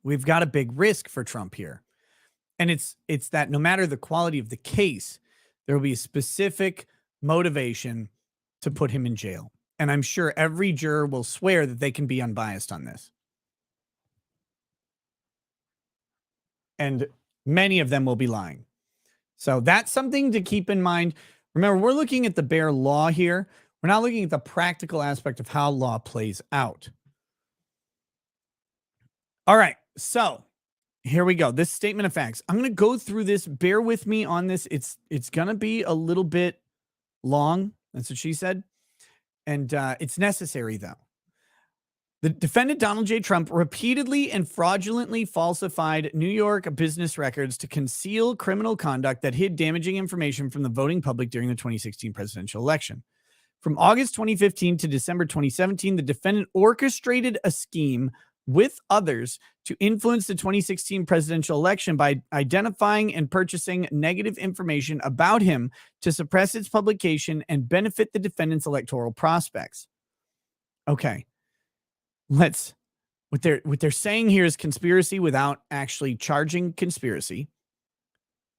B: we've got a big risk for Trump here. And it's that no matter the quality of the case, there will be a specific motivation to put him in jail. And I'm sure every juror will swear that they can be unbiased on this. And many of them will be lying. So that's something to keep in mind. Remember, we're looking at the bare law here. We're not looking at the practical aspect of how law plays out. All right. So here we go. This statement of facts. I'm going to go through this. Bear with me on this. It's going to be a little bit long. That's what she said. And it's necessary, though. The defendant, Donald J. Trump, repeatedly and fraudulently falsified New York business records to conceal criminal conduct that hid damaging information from the voting public during the 2016 presidential election. From August 2015 to December 2017, the defendant orchestrated a scheme with others to influence the 2016 presidential election by identifying and purchasing negative information about him to suppress its publication and benefit the defendant's electoral prospects. Okay. What they're saying here is conspiracy without actually charging conspiracy.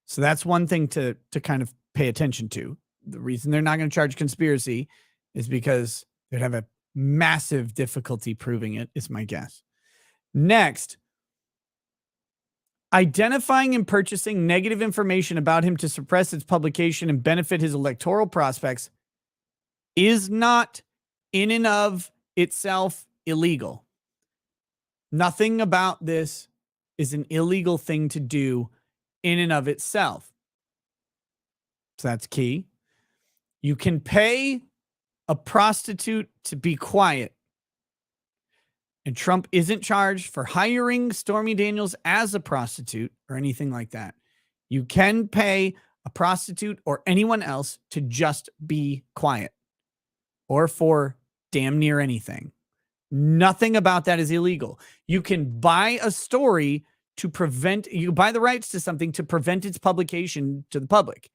B: So that's one thing to kind of pay attention to. The reason they're not going to charge conspiracy is because they'd have a massive difficulty proving it, is my guess. Next, identifying and purchasing negative information about him to suppress its publication and benefit his electoral prospects is not in and of itself illegal. Nothing about this is an illegal thing to do in and of itself. So that's key. You can pay a prostitute to be quiet. And Trump isn't charged for hiring Stormy Daniels as a prostitute or anything like that. You can pay a prostitute or anyone else to just be quiet or for damn near anything. Nothing about that is illegal. You can buy a story you buy the rights to something to prevent its publication to the public.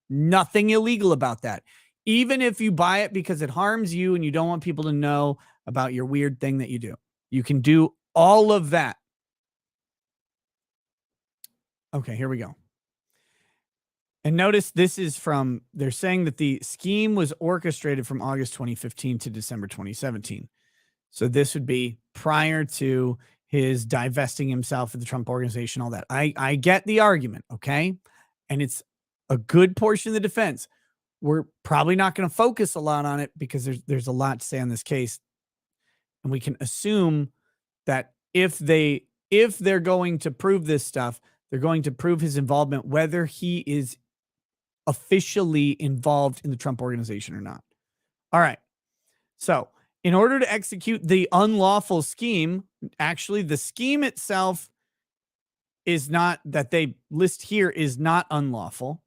B: Nothing illegal about that. Even if you buy it because it harms you and you don't want people to know about your weird thing that you do. You can do all of that. Okay, here we go. And notice this is they're saying that the scheme was orchestrated from August 2015 to December 2017. So this would be prior to his divesting himself of the Trump organization, all that. I get the argument, okay? And it's a good portion of the defense. We're probably not going to focus a lot on it because there's a lot to say on this case. And we can assume that if they're going to prove this stuff, they're going to prove his involvement, whether he is officially involved in the Trump organization or not. All right. So in order to execute the unlawful scheme, actually the scheme itself is not, that they list here, is not unlawful.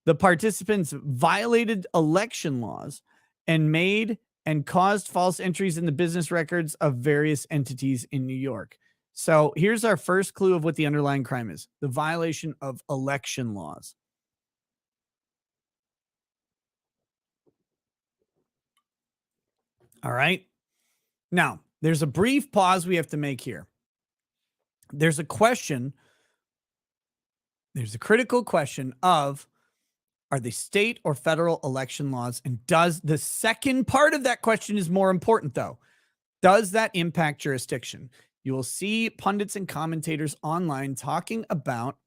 B: The participants violated election laws and made and caused false entries in the business records of various entities in New York. So here's our first clue of what the underlying crime is: the violation of election laws. All right. Now, there's a brief pause we have to make here. There's a question. There's a critical question of, are they state or federal election laws? And does the second part of that question is more important, though. Does that impact jurisdiction? You will see pundits and commentators online talking about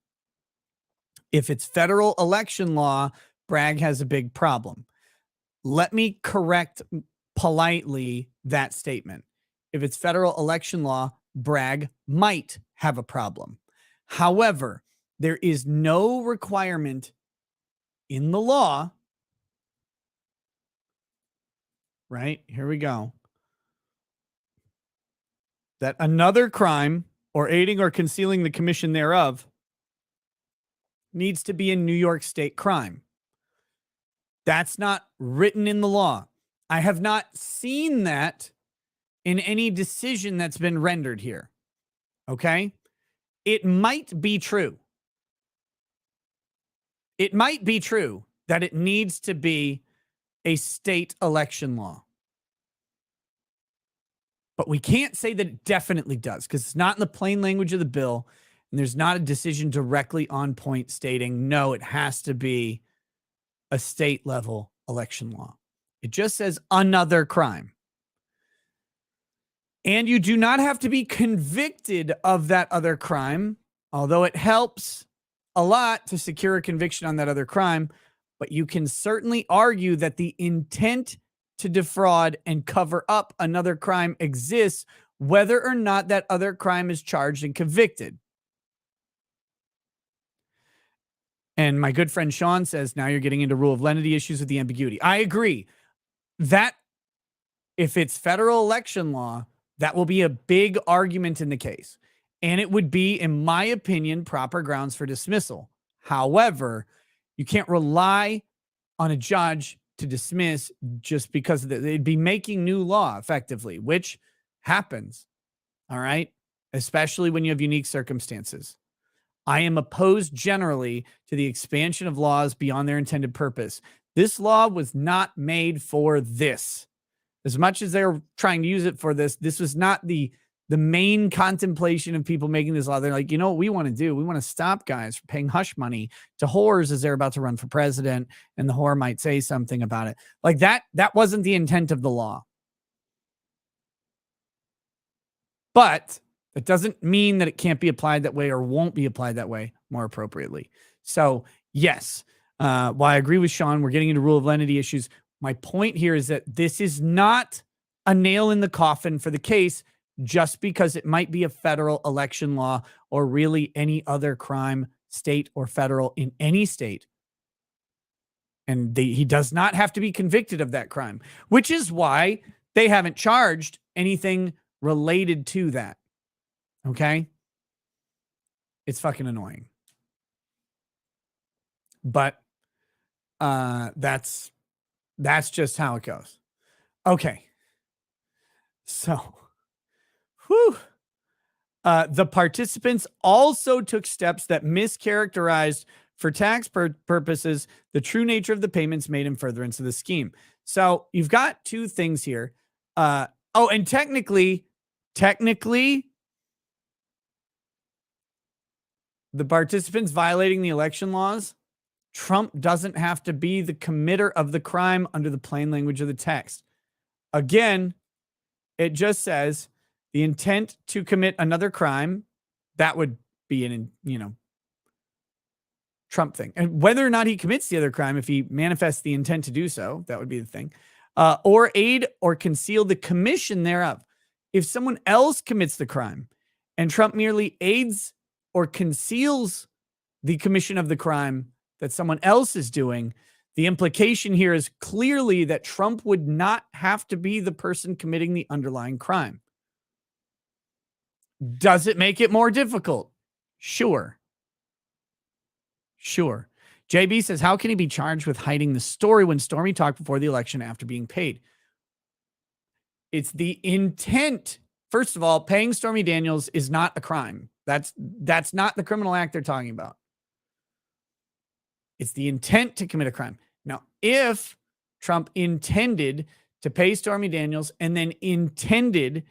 B: if it's federal election law, Bragg has a big problem. Let me correct politely that statement. If it's federal election law, Bragg might have a problem. However, there is no requirement in the law, right? Here we go, that another crime or aiding or concealing the commission thereof needs to be a New York State crime. That's not written in the law. I have not seen that in any decision that's been rendered here. Okay? It might be true. It might be true that it needs to be a state election law. But we can't say that it definitely does, because it's not in the plain language of the bill, and there's not a decision directly on point stating, no, it has to be a state level election law. It just says another crime. And you do not have to be convicted of that other crime, although it helps a lot to secure a conviction on that other crime. But you can certainly argue that the intent to defraud and cover up another crime exists, whether or not that other crime is charged and convicted. And my good friend Sean says, now you're getting into rule of lenity issues with the ambiguity. I agree that if it's federal election law, that will be a big argument in the case. And it would be, in my opinion, proper grounds for dismissal. However, you can't rely on a judge to dismiss just because they'd be making new law effectively, which happens. All right. Especially when you have unique circumstances. I am opposed generally to the expansion of laws beyond their intended purpose. This law was not made for this. As much as they're trying to use it for this, this was not the main contemplation of people making this law. They're like, you know what we want to do? We want to stop guys from paying hush money to whores as they're about to run for president, and the whore might say something about it. Like that wasn't the intent of the law. But it doesn't mean that it can't be applied that way or won't be applied that way more appropriately. So, yes, while I agree with Sean, we're getting into rule of lenity issues. My point here is that this is not a nail in the coffin for the case just because it might be a federal election law or really any other crime, state or federal, in any state. And he does not have to be convicted of that crime, which is why they haven't charged anything related to that. Okay? It's fucking annoying. But that's just how it goes. Okay. So, the participants also took steps that mischaracterized for tax purposes the true nature of the payments made in furtherance of the scheme. So you've got two things here. And technically, the participants violating the election laws, Trump doesn't have to be the committer of the crime under the plain language of the text. Again, it just says the intent to commit another crime. That would be an, Trump thing. And whether or not he commits the other crime, if he manifests the intent to do so, that would be the thing. Or aid or conceal the commission thereof. If someone else commits the crime and Trump merely aids or conceals the commission of the crime that someone else is doing, the implication here is clearly that Trump would not have to be the person committing the underlying crime. Does it make it more difficult? Sure. JB says, how can he be charged with hiding the story when Stormy talked before the election after being paid? It's the intent first of all, paying Stormy Daniels is not a crime. That's not the criminal act they're talking about. It's the intent to commit a crime. Now, if Trump intended to pay Stormy Daniels and then intended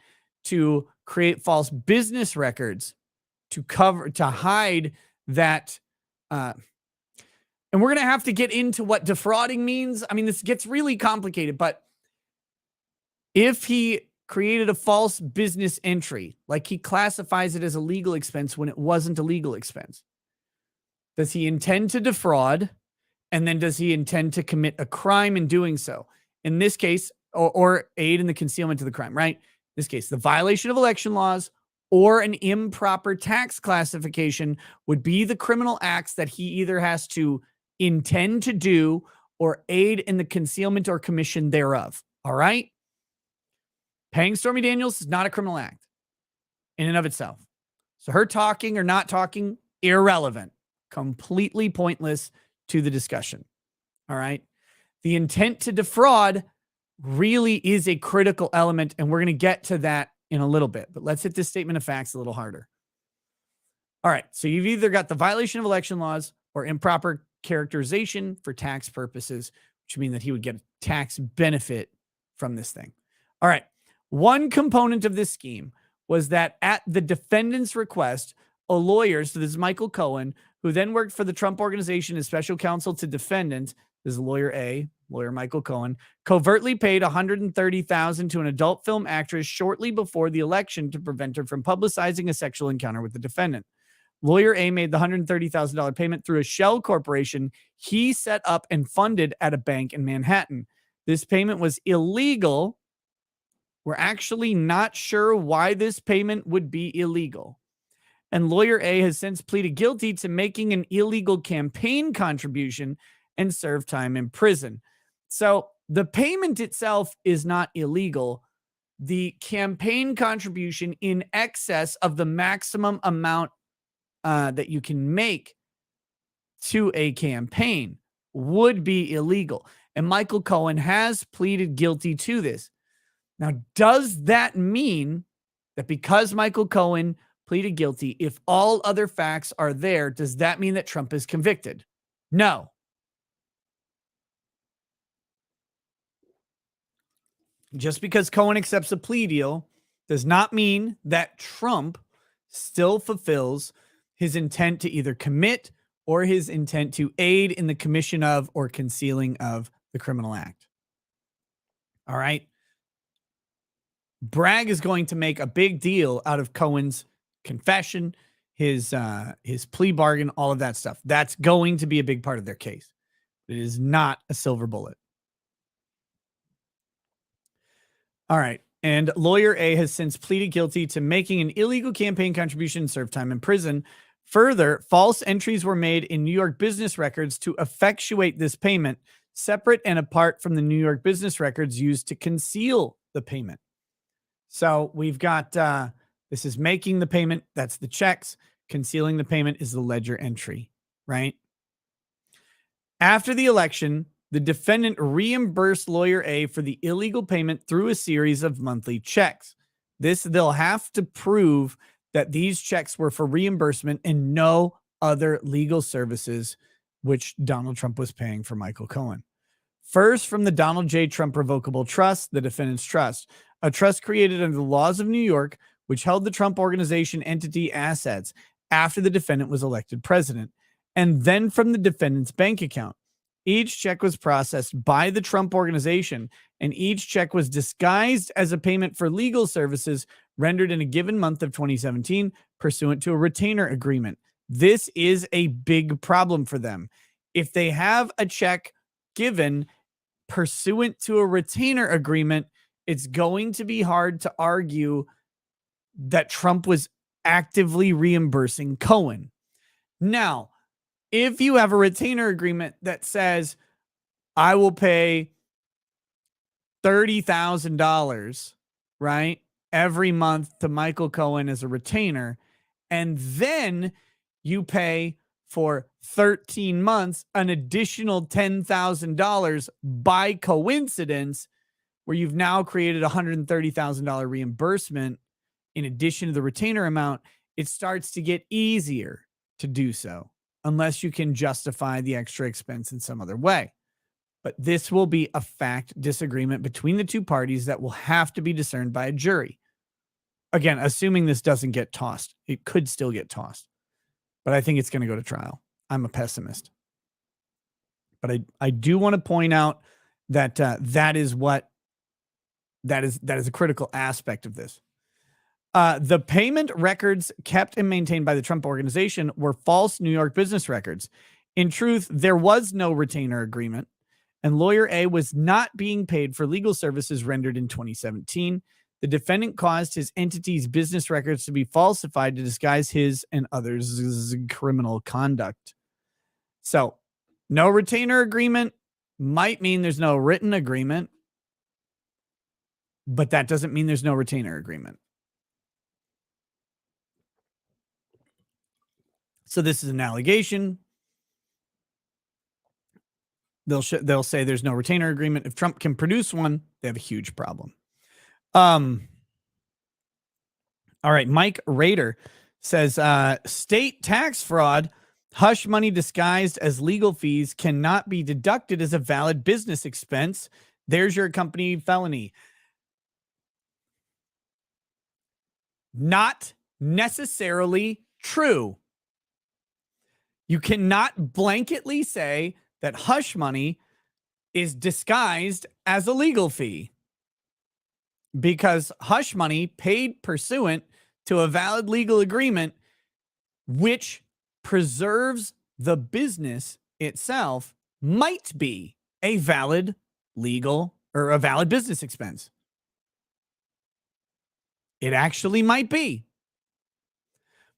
B: to create false business records to hide that, and we're going to have to get into what defrauding means. I mean, this gets really complicated, but if he created a false business entry, like he classifies it as a legal expense when it wasn't a legal expense, does he intend to defraud? And then does he intend to commit a crime in doing so? In this case, or aid in the concealment of the crime, right? In this case, the violation of election laws or an improper tax classification would be the criminal acts that he either has to intend to do or aid in the concealment or commission thereof. All right? Paying Stormy Daniels is not a criminal act in and of itself. So her talking or not talking, irrelevant, completely pointless to the discussion. All right. The intent to defraud really is a critical element, and we're going to get to that in a little bit, but let's hit this statement of facts a little harder. All right. So you've either got the violation of election laws or improper characterization for tax purposes, which means that he would get a tax benefit from this thing. All right. One component of this scheme was that at the defendant's request, a lawyer, so this is Michael Cohen, who then worked for the Trump Organization as special counsel to defendant, this is lawyer A, lawyer Michael Cohen, covertly paid $130,000 to an adult film actress shortly before the election to prevent her from publicizing a sexual encounter with the defendant. Lawyer A made the $130,000 payment through a shell corporation he set up and funded at a bank in Manhattan. This payment was illegal. We're actually not sure why this payment would be illegal. And lawyer A has since pleaded guilty to making an illegal campaign contribution and served time in prison. So the payment itself is not illegal. The campaign contribution in excess of the maximum amount that you can make to a campaign would be illegal. And Michael Cohen has pleaded guilty to this. Now, does that mean that because Michael Cohen pleaded guilty, if all other facts are there, does that mean that Trump is convicted? No. Just because Cohen accepts a plea deal does not mean that Trump still fulfills his intent to either commit or his intent to aid in the commission of or concealing of the criminal act. All right. Bragg is going to make a big deal out of Cohen's confession, his plea bargain, all of that stuff. That's going to be a big part of their case. It is not a silver bullet. All right. And lawyer A has since pleaded guilty to making an illegal campaign contribution and served time in prison. Further, false entries were made in New York business records to effectuate this payment, separate and apart from the New York business records used to conceal the payment. So we've got, this is making the payment. That's the checks. Concealing the payment is the ledger entry, right? After the election, the defendant reimbursed lawyer A for the illegal payment through a series of monthly checks. They'll have to prove that these checks were for reimbursement and no other legal services, which Donald Trump was paying for Michael Cohen. First, from the Donald J. Trump Revocable Trust, the defendant's trust, a trust created under the laws of New York, which held the Trump Organization entity assets after the defendant was elected president, and then from the defendant's bank account. Each check was processed by the Trump Organization, and each check was disguised as a payment for legal services rendered in a given month of 2017 pursuant to a retainer agreement. This is a big problem for them. If they have a check given pursuant to a retainer agreement, it's going to be hard to argue that Trump was actively reimbursing Cohen. Now, if you have a retainer agreement that says, I will pay $30,000, right, every month to Michael Cohen as a retainer, and then you pay for 13 months an additional $10,000 by coincidence, where you've now created a $130,000 reimbursement in addition to the retainer amount, it starts to get easier to do so unless you can justify the extra expense in some other way. But this will be a fact disagreement between the two parties that will have to be discerned by a jury. Again, assuming this doesn't get tossed, it could still get tossed, but I think it's going to go to trial. I'm a pessimist, but I do want to point out that that is a critical aspect of this. The payment records kept and maintained by the Trump Organization were false New York business records. In truth, there was no retainer agreement, and lawyer A was not being paid for legal services rendered in 2017. The defendant caused his entity's business records to be falsified to disguise his and others' criminal conduct. So, no retainer agreement might mean there's no written agreement, but that doesn't mean there's no retainer agreement. So this is an allegation. They'll say there's no retainer agreement. If Trump can produce one, they have a huge problem. All right, Mike Rader says state tax fraud, hush money disguised as legal fees cannot be deducted as a valid business expense. There's your accompanying felony. Not necessarily true. You cannot blanketly say that hush money is disguised as a legal fee, because hush money paid pursuant to a valid legal agreement, which preserves the business itself, might be a valid legal or a valid business expense. It actually might be.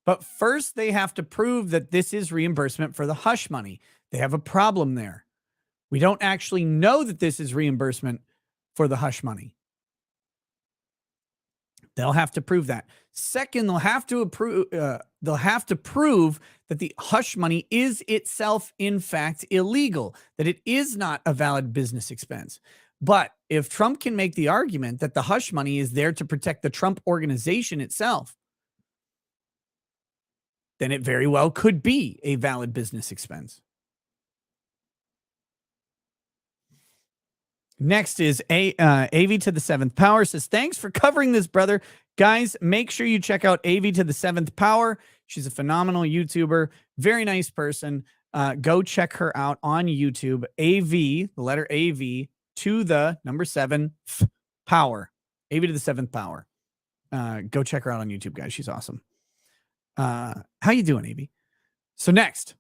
B: But first, they have to prove that this is reimbursement for the hush money. They have a problem there. We don't actually know that this is reimbursement for the hush money. They'll have to prove that. Second, they'll have to prove that the hush money is itself, in fact, illegal, that it is not a valid business expense. But if Trump can make the argument that the hush money is there to protect the Trump Organization itself, then it very well could be a valid business expense. Next is AV to the Seventh Power says, thanks for covering this, brother. Guys, make sure you check out AV to the Seventh Power. She's a phenomenal YouTuber, very nice person. Go check her out on YouTube. AV, the letter AV to the number 7 power. AV to the 7th power. Go check her out on YouTube, guys. She's awesome. How you doing, AV? So next,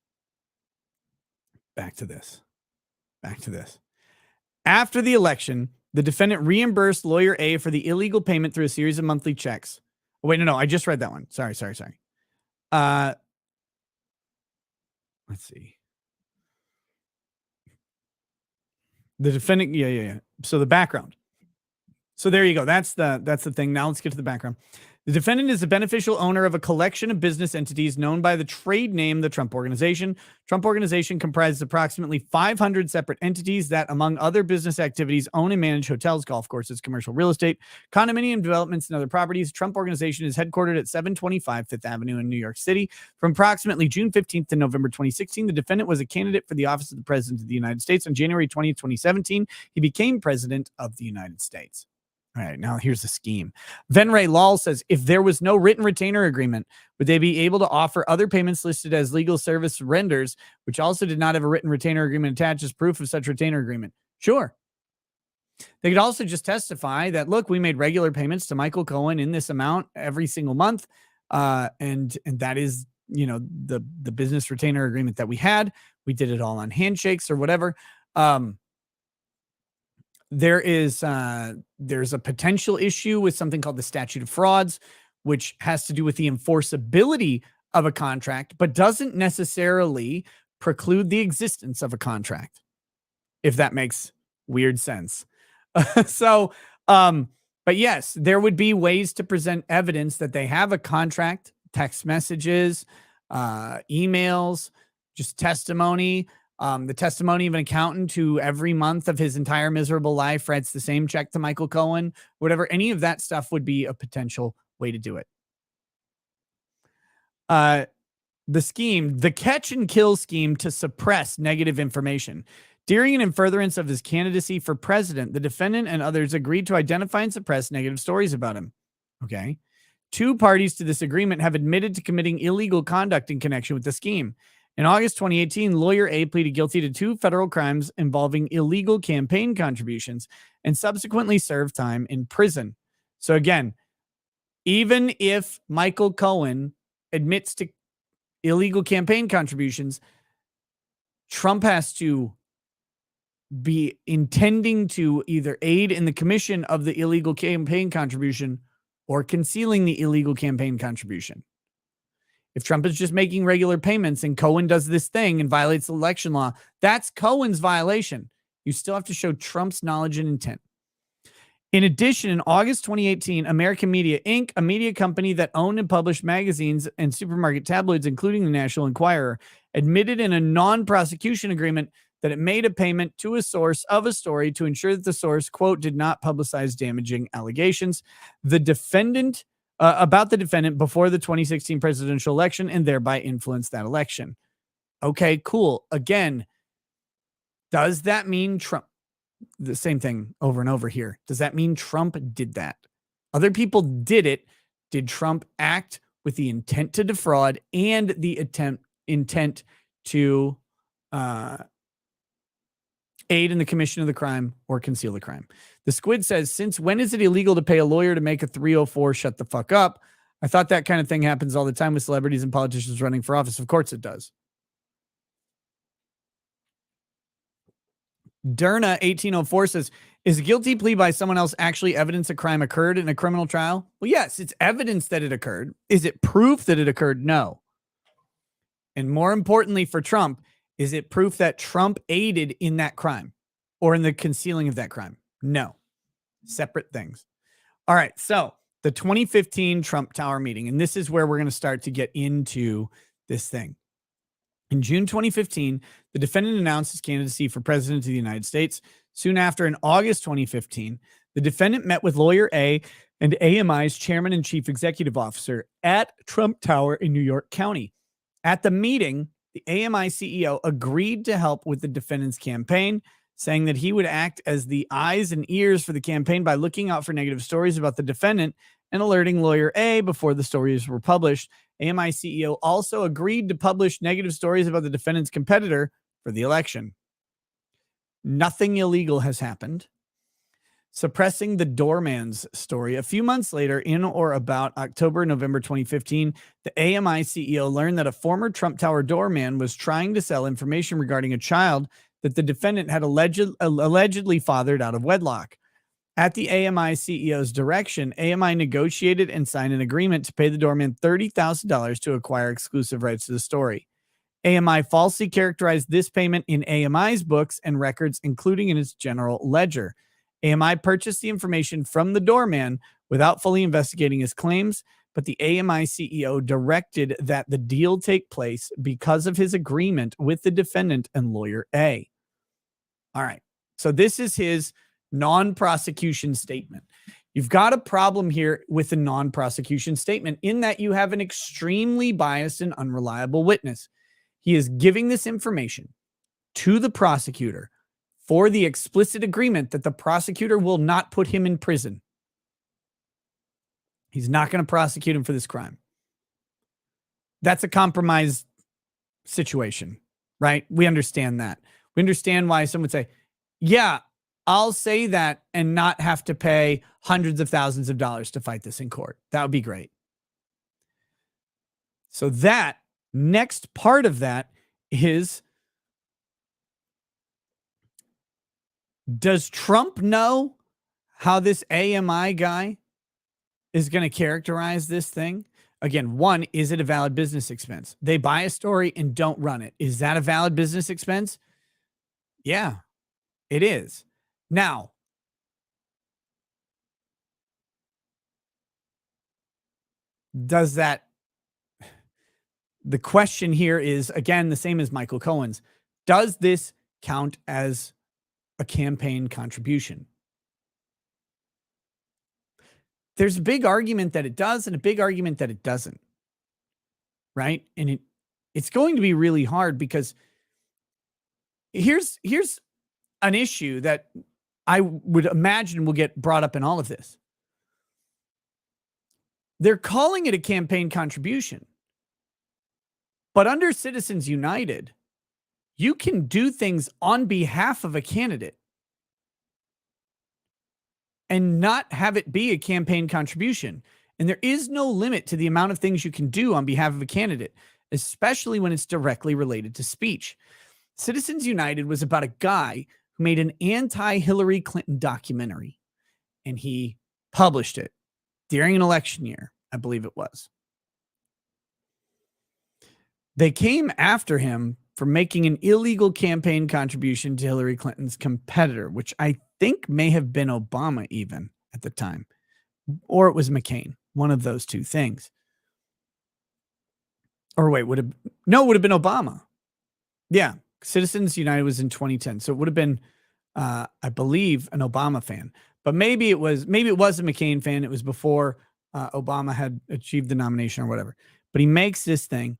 B: back to this. After the election, the defendant reimbursed lawyer A for the illegal payment through a series of monthly checks. Oh, wait, no, I just read that one. Sorry. Let's see. The defendant, yeah. So the background. So there you go. That's the thing. Now let's get to the background. The defendant is the beneficial owner of a collection of business entities known by the trade name the Trump Organization. Trump Organization comprises approximately 500 separate entities that, among other business activities, own and manage hotels, golf courses, commercial real estate, condominium developments, and other properties. Trump Organization is headquartered at 725 Fifth Avenue in New York City. From approximately June 15th to November 2016, the defendant was a candidate for the office of the President of the United States. On January 20th, 2017, he became President of the United States. All right, now here's the scheme. Venray Lal says, if there was no written retainer agreement, would they be able to offer other payments listed as legal service renders, which also did not have a written retainer agreement attached as proof of such retainer agreement? Sure. They could also just testify that, look, we made regular payments to Michael Cohen in this amount every single month. And that is, the business retainer agreement that we had. We did it all on handshakes or whatever. There's a potential issue with something called the statute of frauds, which has to do with the enforceability of a contract, but doesn't necessarily preclude the existence of a contract, if that makes weird sense. But yes, there would be ways to present evidence that they have a contract, text messages, emails, just testimony. The testimony of an accountant who every month of his entire miserable life writes the same check to Michael Cohen, whatever, any of that stuff would be a potential way to do it. The scheme, the catch and kill scheme to suppress negative information. During and in furtherance of his candidacy for president, the defendant and others agreed to identify and suppress negative stories about him. Okay. 2 parties to this agreement have admitted to committing illegal conduct in connection with the scheme. In August 2018, lawyer A pleaded guilty to 2 federal crimes involving illegal campaign contributions and subsequently served time in prison. So again, even if Michael Cohen admits to illegal campaign contributions, Trump has to be intending to either aid in the commission of the illegal campaign contribution or concealing the illegal campaign contribution. If Trump is just making regular payments and Cohen does this thing and violates the election law, that's Cohen's violation. You still have to show Trump's knowledge and intent. In addition, in August 2018, American Media Inc., a media company that owned and published magazines and supermarket tabloids, including the National Enquirer, admitted in a non-prosecution agreement that it made a payment to a source of a story to ensure that the source, quote, did not publicize damaging allegations about the defendant before the 2016 presidential election and thereby influence that election. Okay, cool. Again, does that mean Trump? The same thing over and over here. Does that mean Trump did that? Other people did it. Did Trump act with the intent to defraud and the intent to aid in the commission of the crime or conceal the crime? The Squid says, since when is it illegal to pay a lawyer to make a 304 shut the fuck up? I thought that kind of thing happens all the time with celebrities and politicians running for office. Of course it does. Derna 1804 says, is a guilty plea by someone else actually evidence a crime occurred in a criminal trial? Well, yes, it's evidence that it occurred. Is it proof that it occurred? No. And more importantly for Trump, is it proof that Trump aided in that crime or in the concealing of that crime? No. Separate things. All right. So the 2015 Trump Tower meeting, and this is where we're going to start to get into this thing. In June 2015, the defendant announced his candidacy for president of the United States. Soon after, in August 2015, the defendant met with lawyer A and AMI's chairman and chief executive officer at Trump Tower in New York County. At the meeting, the AMI CEO agreed to help with the defendant's campaign, saying that he would act as the eyes and ears for the campaign by looking out for negative stories about the defendant and alerting lawyer A before the stories were published. AMI CEO also agreed to publish negative stories about the defendant's competitor for the election. Nothing illegal has happened. Suppressing the doorman's story. A few months later, in or about October, November 2015, the AMI CEO learned that a former Trump Tower doorman was trying to sell information regarding a child that the defendant had allegedly fathered out of wedlock. At the AMI CEO's direction, AMI negotiated and signed an agreement to pay the doorman $30,000 to acquire exclusive rights to the story. AMI falsely characterized this payment in AMI's books and records, including in its general ledger. AMI purchased the information from the doorman without fully investigating his claims, but the AMI CEO directed that the deal take place because of his agreement with the defendant and lawyer A. All right. So this is his non-prosecution statement. You've got a problem here with the non-prosecution statement in that you have an extremely biased and unreliable witness. He is giving this information to the prosecutor for the explicit agreement that the prosecutor will not put him in prison. He's not going to prosecute him for this crime. That's a compromise situation, right? We understand that. We understand why someone would say, yeah, I'll say that and not have to pay hundreds of thousands of dollars to fight this in court. That would be great. So that next part of that is, does Trump know how this AMI guy is going to characterize this thing? Again, one, is it a valid business expense? They buy a story and don't run it. Is that a valid business expense? Yeah, it is. Now, does that, the question here is, again, the same as Michael Cohen's. Does this count as a campaign contribution? there's a big argument that it does and a big argument that it doesn't. Right? And it's going to be really hard because here's an issue that I would imagine will get brought up in all of this. They're calling it a campaign contribution. But under Citizens United, you can do things on behalf of a candidate and not have it be a campaign contribution. And there is no limit to the amount of things you can do on behalf of a candidate, especially when it's directly related to speech. Citizens United was about a guy who made an anti-Hillary Clinton documentary, and he published it during an election year, I believe it was. They came after him for making an illegal campaign contribution to Hillary Clinton's competitor, which I think may have been Obama even at the time, or it was McCain, one of those two things. Or wait, would have been Obama. Yeah, Citizens United was in 2010, so it would have been, I believe, an Obama fan. But maybe it was a McCain fan. It was before Obama had achieved the nomination or whatever. But he makes this thing.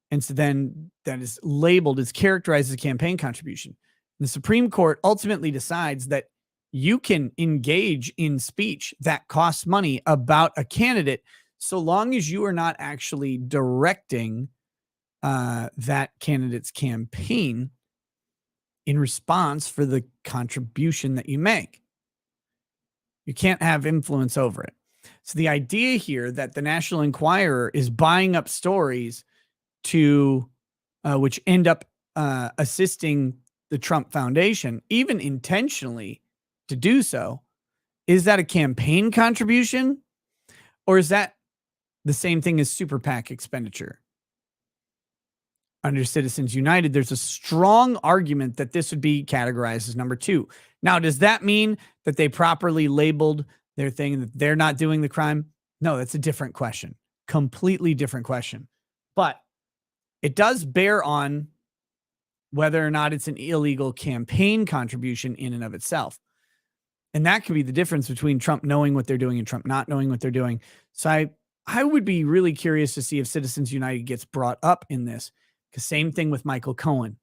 B: And so then that is labeled, it's characterized as a campaign contribution. The Supreme Court ultimately decides that you can engage in speech that costs money about a candidate so long as you are not actually directing that candidate's campaign in response for the contribution that you make. You can't have influence over it. So the idea here that the National Enquirer is buying up stories to which end up assisting the Trump Foundation, even intentionally to do so, is that a campaign contribution, or is that the same thing as super PAC expenditure? Under Citizens United, there's a strong argument that this would be categorized as number two. Now, does that mean that they properly labeled their thing and that they're not doing the crime? No, that's a different question. Completely different question. But it does bear on whether or not it's an illegal campaign contribution in and of itself. And that could be the difference between Trump knowing what they're doing and Trump not knowing what they're doing. So I would be really curious to see if Citizens United gets brought up in this. Because same thing with Michael Cohen.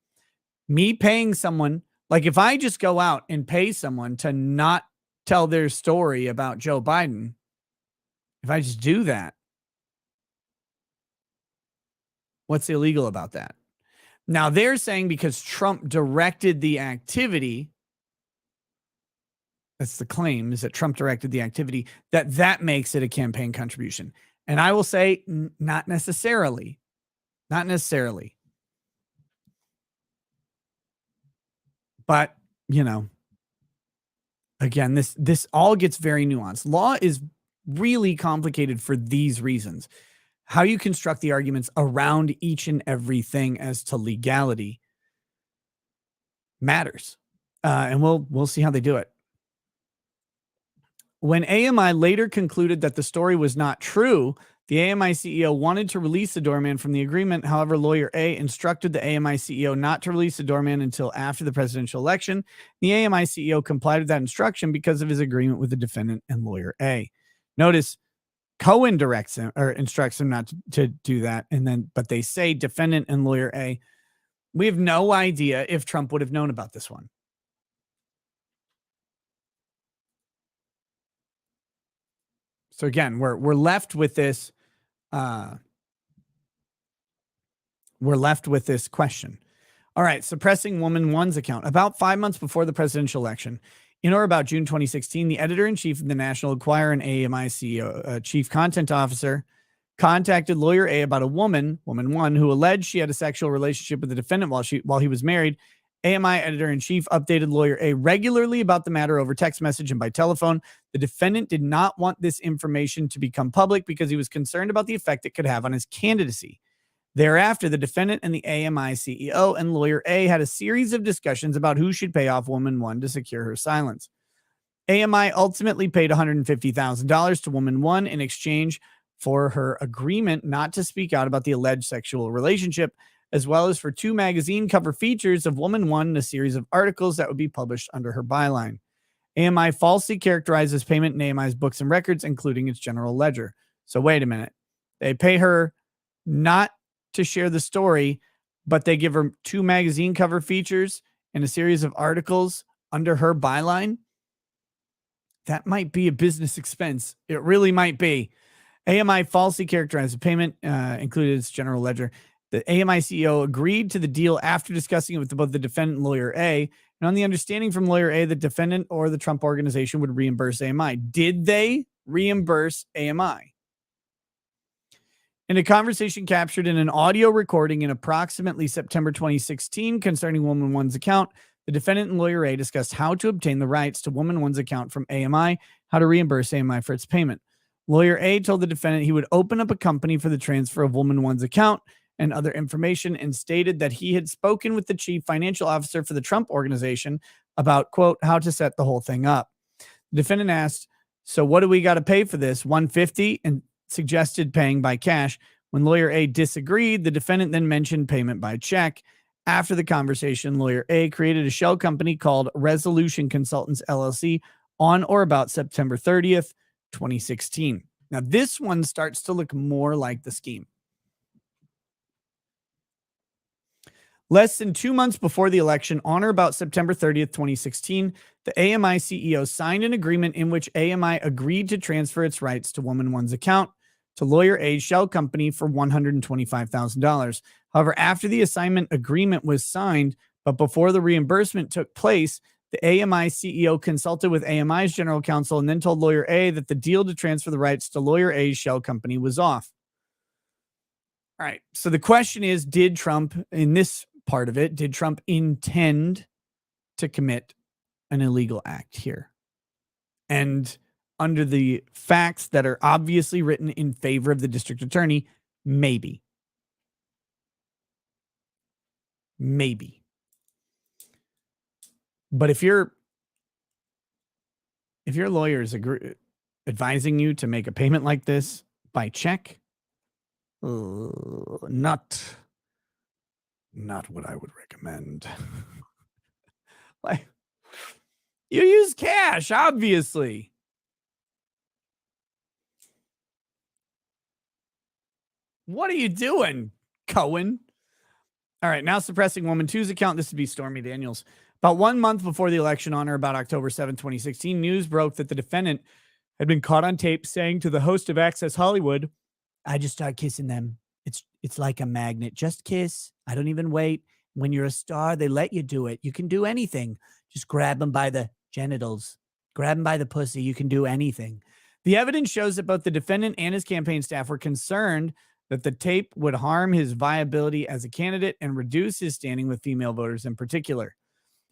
B: Me paying someone, like if I just go out and pay someone to not tell their story about Joe Biden, if I just do that, what's illegal about that? Now they're saying because Trump directed the activity, that's the claim, is that Trump directed the activity, that makes it a campaign contribution. And I will say not necessarily. Not necessarily. But, again, this all gets very nuanced. Law is really complicated for these reasons. How you construct the arguments around each and everything as to legality matters. And we'll see how they do it. When AMI later concluded that the story was not true, the AMI CEO wanted to release the doorman from the agreement. However, lawyer A instructed the AMI CEO not to release the doorman until after the presidential election. The AMI CEO complied with that instruction because of his agreement with the defendant and lawyer A. Notice Cohen directs him or instructs him not to do that. But they say defendant and lawyer A. We have no idea if Trump would have known about this one. So again, we're left with this. We're left with this question. All right, suppressing Woman One's account. About 5 months before the presidential election, in or about June 2016, the editor-in-chief of the National Enquirer and AMI CEO, chief content officer, contacted lawyer A about a woman one, who alleged she had a sexual relationship with the defendant while he was married. AMI editor-in-chief updated lawyer A regularly about the matter over text message and by telephone. The defendant did not want this information to become public because he was concerned about the effect it could have on his candidacy. Thereafter, the defendant and the AMI CEO and lawyer A had a series of discussions about who should pay off Woman One to secure her silence. AMI ultimately paid $150,000 to Woman One in exchange for her agreement not to speak out about the alleged sexual relationship, as well as for 2 magazine cover features of Woman One in a series of articles that would be published under her byline. AMI falsely characterizes payment in AMI's books and records, including its general ledger. So wait a minute. They pay her not to share the story, but they give her 2 magazine cover features and a series of articles under her byline. That might be a business expense. It really might be. AMI falsely characterized the payment, included its general ledger. The AMI CEO agreed to the deal after discussing it with both the defendant and lawyer A, and on the understanding from lawyer A, the defendant or the Trump organization would reimburse AMI. Did they reimburse AMI? In a conversation captured in an audio recording in approximately September 2016 concerning Woman One's account, the defendant and lawyer A discussed how to obtain the rights to Woman One's account from AMI, how to reimburse AMI for its payment. Lawyer A told the defendant he would open up a company for the transfer of Woman One's account and other information, and stated that he had spoken with the chief financial officer for the Trump organization about, quote, how to set the whole thing up. The defendant asked, so what do we got to pay for this? $150, and suggested paying by cash. When lawyer A disagreed, the defendant then mentioned payment by check. After the conversation, lawyer A created a shell company called Resolution Consultants LLC on or about September 30th, 2016. Now, this one starts to look more like the scheme. Less than 2 months before the election, on or about September 30th, 2016, the AMI CEO signed an agreement in which AMI agreed to transfer its rights to Woman One's account to lawyer A's shell company for $125,000. However, after the assignment agreement was signed, but before the reimbursement took place, the AMI CEO consulted with AMI's general counsel and then told lawyer A that the deal to transfer the rights to lawyer A's shell company was off. All right. So the question is, did Trump, in this part of it, did Trump intend to commit an illegal act here? And under the facts that are obviously written in favor of the district attorney, maybe. Maybe. But if your lawyer is advising you to make a payment like this by check, not what I would recommend. Like, you use cash, obviously. What are you doing, Cohen? All right, now suppressing Woman 2's account. This would be Stormy Daniels. About 1 month before the election, on or about October 7, 2016, news broke that the defendant had been caught on tape saying to the host of Access Hollywood, I just start kissing them. It's like a magnet. Just kiss. I don't even wait. When you're a star, they let you do it. You can do anything. Just grab them by the genitals. Grab them by the pussy. You can do anything. The evidence shows that both the defendant and his campaign staff were concerned that the tape would harm his viability as a candidate and reduce his standing with female voters in particular.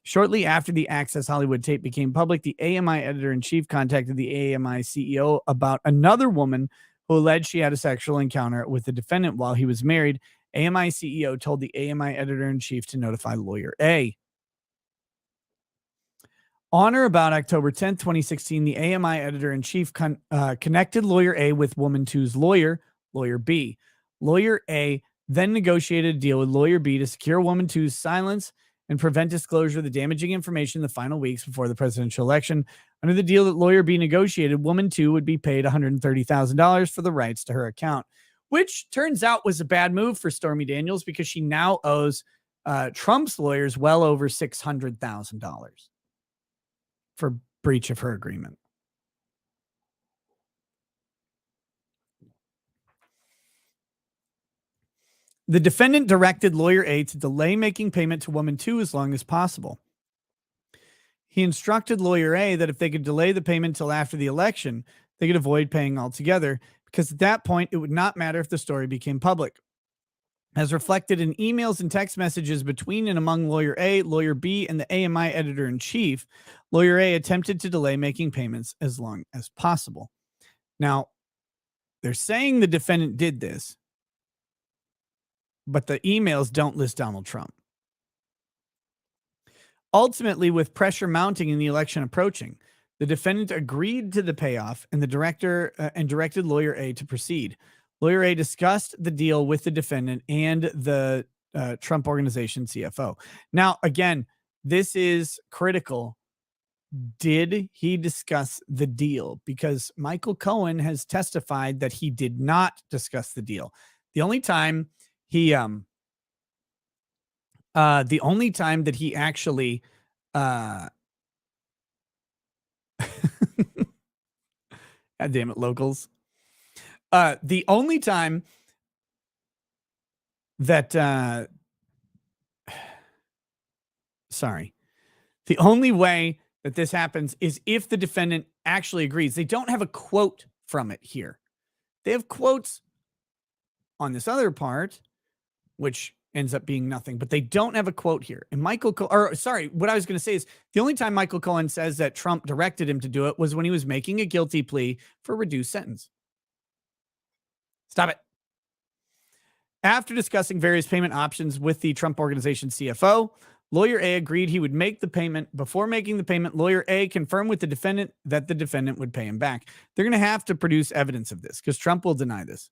B: Shortly after the Access Hollywood tape became public, the AMI editor-in-chief contacted the AMI CEO about another woman who alleged she had a sexual encounter with the defendant while he was married. AMI CEO told the AMI editor-in-chief to notify lawyer A. On or about October 10th, 2016, the AMI editor-in-chief connected lawyer A with Woman 2's lawyer, lawyer B. Lawyer A then negotiated a deal with lawyer B to secure Woman 2's silence and prevent disclosure of the damaging information in the final weeks before the presidential election. Under the deal that lawyer B negotiated, Woman 2 would be paid $130,000 for the rights to her account, which turns out was a bad move for Stormy Daniels because she now owes Trump's lawyers well over $600,000 for breach of her agreement. The defendant directed lawyer A to delay making payment to Woman 2 as long as possible. He instructed lawyer A that if they could delay the payment till after the election, they could avoid paying altogether, because at that point, it would not matter if the story became public. As reflected in emails and text messages between and among lawyer A, lawyer B, and the AMI editor-in-chief, lawyer A attempted to delay making payments as long as possible. Now, they're saying the defendant did this, but the emails don't list Donald Trump. Ultimately, with pressure mounting and the election approaching, the defendant agreed to the payoff and directed lawyer A to proceed. Lawyer A discussed the deal with the defendant and the Trump organization CFO. Now, again, this is critical did he discuss the deal? Because Michael Cohen has testified that he did not discuss the deal. The only time that he actually God damn it, locals. The only time that the only way that this happens is if the defendant actually agrees. They don't have a quote from it here. They have quotes on this other part, which ends up being nothing, but they don't have a quote here. And what I was going to say is the only time Michael Cohen says that Trump directed him to do it was when he was making a guilty plea for a reduced sentence. Stop it. After discussing various payment options with the Trump Organization CFO, Lawyer A agreed he would make the payment. Before making the payment, Lawyer A confirmed with the defendant that the defendant would pay him back. They're going to have to produce evidence of this because Trump will deny this.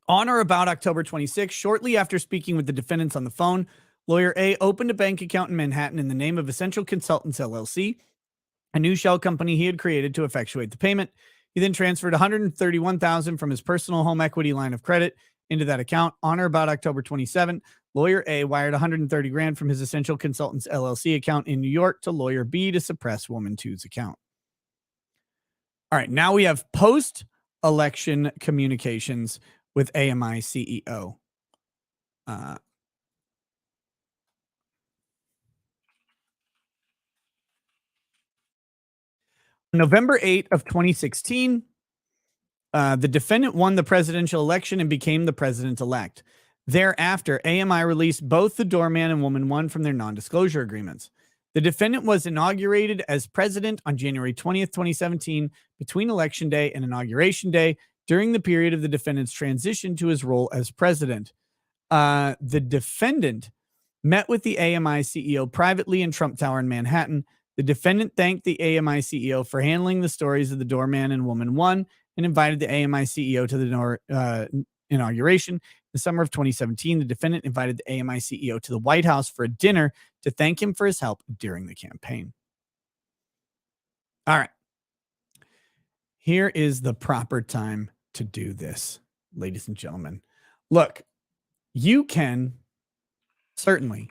B: On or about October 26, shortly after speaking with the defendants on the phone, Lawyer A opened a bank account in Manhattan in the name of Essential Consultants, LLC, a new shell company he had created to effectuate the payment. He then transferred $131,000 from his personal home equity line of credit into that account. On or about October 27, Lawyer A wired $130,000 from his Essential Consultants, LLC account in New York to Lawyer B to suppress Woman 2's account. All right, now we have post-election communications with AMI CEO. November 8 of 2016, the defendant won the presidential election and became the president-elect. Thereafter, AMI released both the doorman and Woman 1 from their non-disclosure agreements. The defendant was inaugurated as president on January 20th, 2017, between Election Day and Inauguration Day, during the period of the defendant's transition to his role as president. The defendant met with the AMI CEO privately in Trump Tower in Manhattan. The defendant thanked the AMI CEO for handling the stories of the doorman and Woman 1 and invited the AMI CEO to the inauguration. In the summer of 2017, the defendant invited the AMI CEO to the White House for a dinner to thank him for his help during the campaign. All right. Here is the proper time to do this, ladies and gentlemen. Look, you can certainly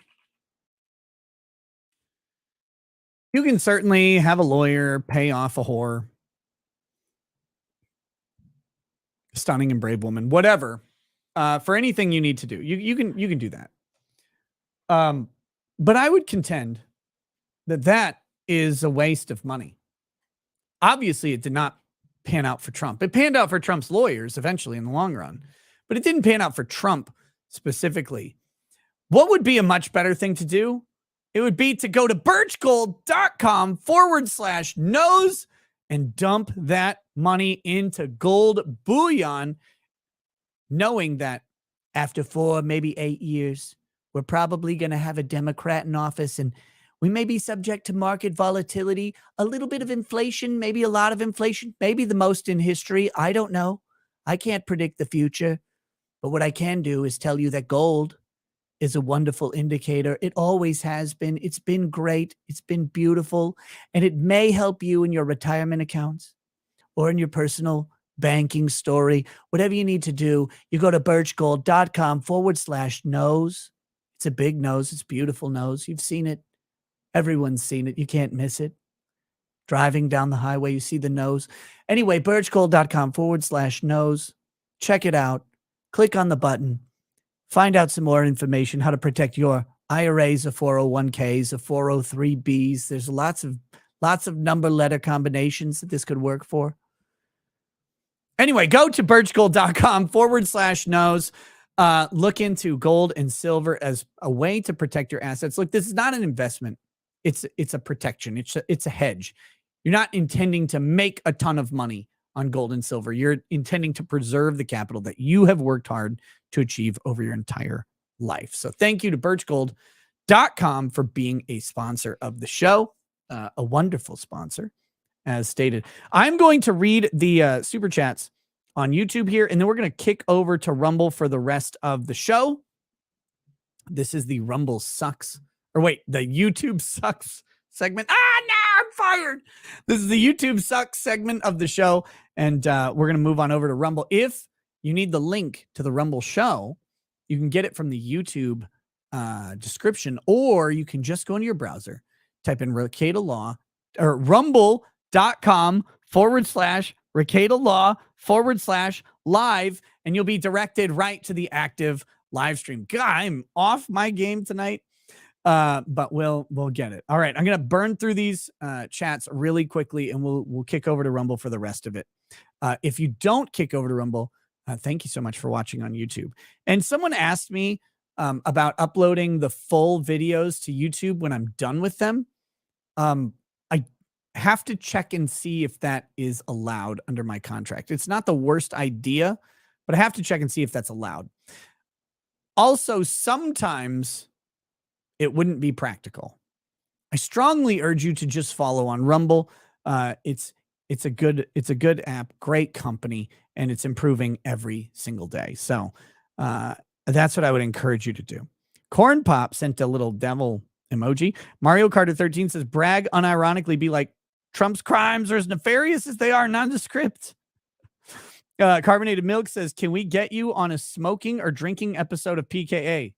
B: have a lawyer pay off a whore, stunning and brave woman, whatever, for anything you need to do. You can do that. But I would contend that is a waste of money. Obviously, it did not pan out for Trump. It panned out for Trump's lawyers eventually in the long run, but it didn't pan out for Trump specifically. What would be a much better thing to do? It would be to go to birchgold.com/knows and dump that money into gold bullion, knowing that after 4, maybe 8 years, we're probably going to have a Democrat in office and we may be subject to market volatility, a little bit of inflation, maybe a lot of inflation, maybe the most in history. I don't know. I can't predict the future. But what I can do is tell you that gold is a wonderful indicator. It always has been. It's been great. It's been beautiful. And it may help you in your retirement accounts or in your personal banking story. Whatever you need to do, you go to birchgold.com/knows. It's a big nose. It's a beautiful nose. You've seen it. Everyone's seen it. You can't miss it. Driving down the highway, you see the nose. Anyway, birchgold.com/knows. Check it out. Click on the button. Find out some more information, how to protect your IRAs, or 401ks, or 403bs. There's lots of number letter combinations that this could work for. Anyway, go to birchgold.com/knows. Look into gold and silver as a way to protect your assets. Look, this is not an investment. It's a protection. It's a hedge. You're not intending to make a ton of money on gold and silver. You're intending to preserve the capital that you have worked hard to achieve over your entire life. So thank you to birchgold.com for being a sponsor of the show, a wonderful sponsor, as stated. I'm going to read the super chats on YouTube here, and then we're going to kick over to Rumble for the rest of the show. This is the Rumble Sucks, or wait, the YouTube Sucks segment. Ah, no, I'm fired. This is the YouTube Sucks segment of the show, and we're going to move on over to Rumble. If you need the link to the Rumble show, you can get it from the YouTube description, or you can just go into your browser, type in Ricada Law, or rumble.com/Ricada Law/live, and you'll be directed right to the active live stream. God, I'm off my game tonight, but we'll get it. All right, I'm gonna burn through these chats really quickly, and we'll kick over to Rumble for the rest of it. If you don't kick over to Rumble, thank you so much for watching on YouTube. And someone asked me about uploading the full videos to YouTube when I'm done with them. I have to check and see if that is allowed under my contract. It's not the worst idea, but I have to check and see if that's allowed. Also, sometimes it wouldn't be practical. I strongly urge you to just follow on Rumble. It's a good app, great company, and it's improving every single day. So that's what I would encourage you to do. Corn Pop sent a little devil emoji. Mario Carter 13 says, brag unironically, be like, Trump's crimes are as nefarious as they are nondescript. Carbonated Milk says, can we get you on a smoking or drinking episode of PKA?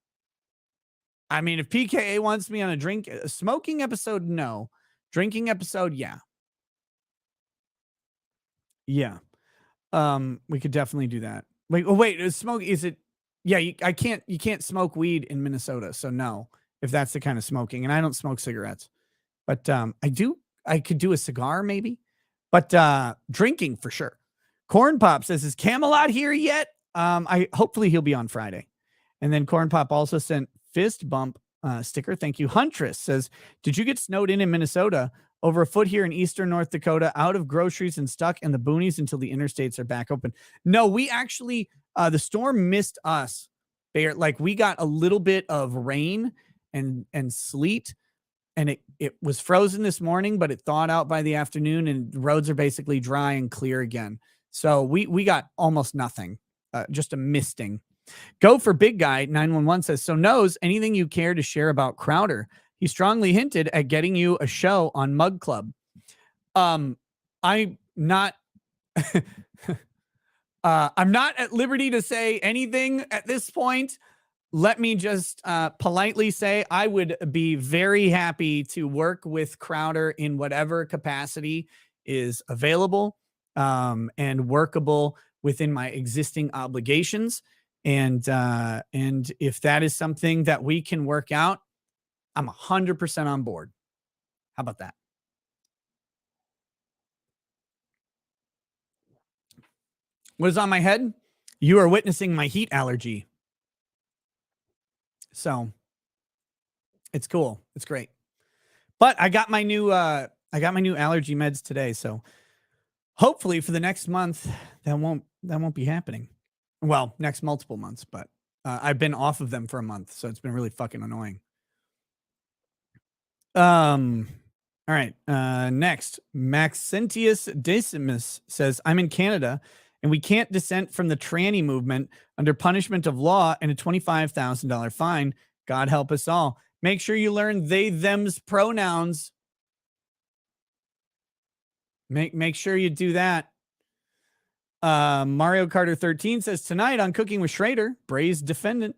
B: I mean, if PKA wants me on a smoking episode, no. Drinking episode, yeah. Yeah. We could definitely do that. Wait, is it? Yeah, you can't smoke weed in Minnesota, so no, if that's the kind of smoking. And I don't smoke cigarettes, but I could do a cigar maybe, but drinking for sure. Corn Pop says, is Camelot here yet? Hopefully he'll be on Friday. And then Corn Pop also sent fist bump sticker. Thank you. Huntress says, did you get snowed in Minnesota? Over a foot here in eastern North Dakota, out of groceries and stuck in the boonies until the interstates are back open. No, we actually, the storm missed us. Like we got a little bit of rain and sleet, and it was frozen this morning, but it thawed out by the afternoon, and roads are basically dry and clear again. So we got almost nothing, just a misting. Go for Big Guy 911 says, so knows anything you care to share about Crowder? He strongly hinted at getting you a show on Mug Club. I'm not I'm not at liberty to say anything at this point. Let me just politely say I would be very happy to work with Crowder in whatever capacity is available and workable within my existing obligations. And if that is something that we can work out, I'm 100% on board. How about that? What is on my head? You are witnessing my heat allergy. So it's cool. It's great. But I got my new allergy meds today. So hopefully for the next month, that won't be happening. Well, next multiple months, but I've been off of them for a month. So it's been really fucking annoying. All right. Next, Maxentius Decimus says, I'm in Canada and we can't dissent from the tranny movement under punishment of law and a $25,000 fine. God help us all. Make sure you learn they, them's pronouns. Make sure you do that. Mario Carter 13 says, tonight on Cooking with Schrader, braised defendant.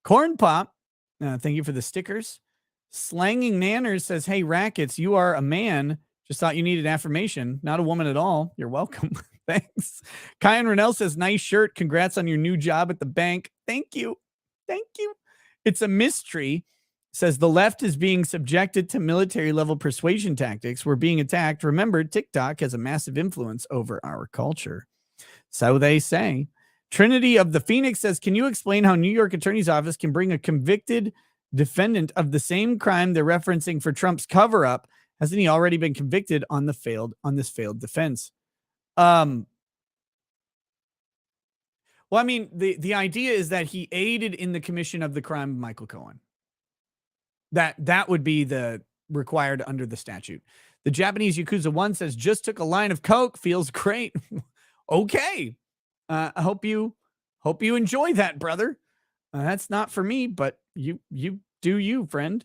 B: Corn Pop, thank you for the stickers. Slanging Nanners says, hey, Rackets, you are a man. Just thought you needed affirmation. Not a woman at all. You're welcome. Thanks. Kyan Rennell says, nice shirt. Congrats on your new job at the bank. Thank you. Thank you. It's a mystery. Says the left is being subjected to military level persuasion tactics. We're being attacked. Remember, TikTok has a massive influence over our culture. So they say. Trinity of the Phoenix says, can you explain how New York Attorney's Office can bring a convicted defendant of the same crime they're referencing for Trump's cover-up? Hasn't he already been convicted on this failed defense? Well, I mean, the idea is that he aided in the commission of the crime of Michael Cohen. That would be the required under the statute. The Japanese Yakuza 1 says, just took a line of Coke. Feels great. Okay. I hope you enjoy that, brother. That's not for me, but You do you, friend.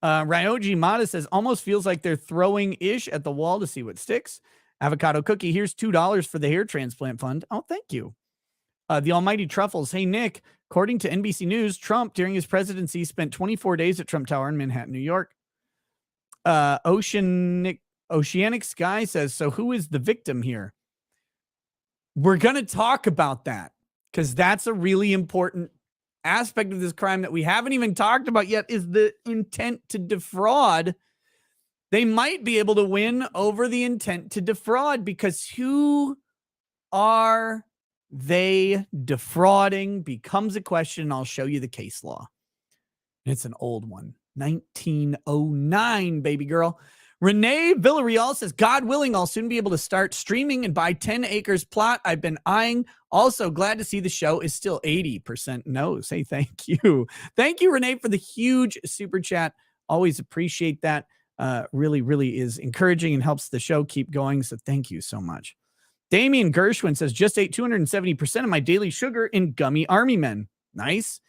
B: Ryoji Mata says, almost feels like they're throwing ish at the wall to see what sticks. Avocado Cookie, here's $2 for the hair transplant fund. Oh, thank you. The Almighty Truffles. Hey, Nick, according to NBC News, Trump, during his presidency, spent 24 days at Trump Tower in Manhattan, New York. Oceanic Sky says, so who is the victim here? We're going to talk about that because that's a really important aspect of this crime that we haven't even talked about yet, is the intent to defraud. They might be able to win over the intent to defraud, because who are they defrauding becomes a question. I'll show you the case law. It's an old one. 1909, baby girl. Renee Villarreal says, God willing, I'll soon be able to start streaming and buy 10 acres plot I've been eyeing. Also, glad to see the show is still 80% no. Say thank you. Thank you, Renee, for the huge super chat. Always appreciate that. Really, really is encouraging and helps the show keep going. So thank you so much. Damian Gershwin says, just ate 270% of my daily sugar in gummy army men. Nice.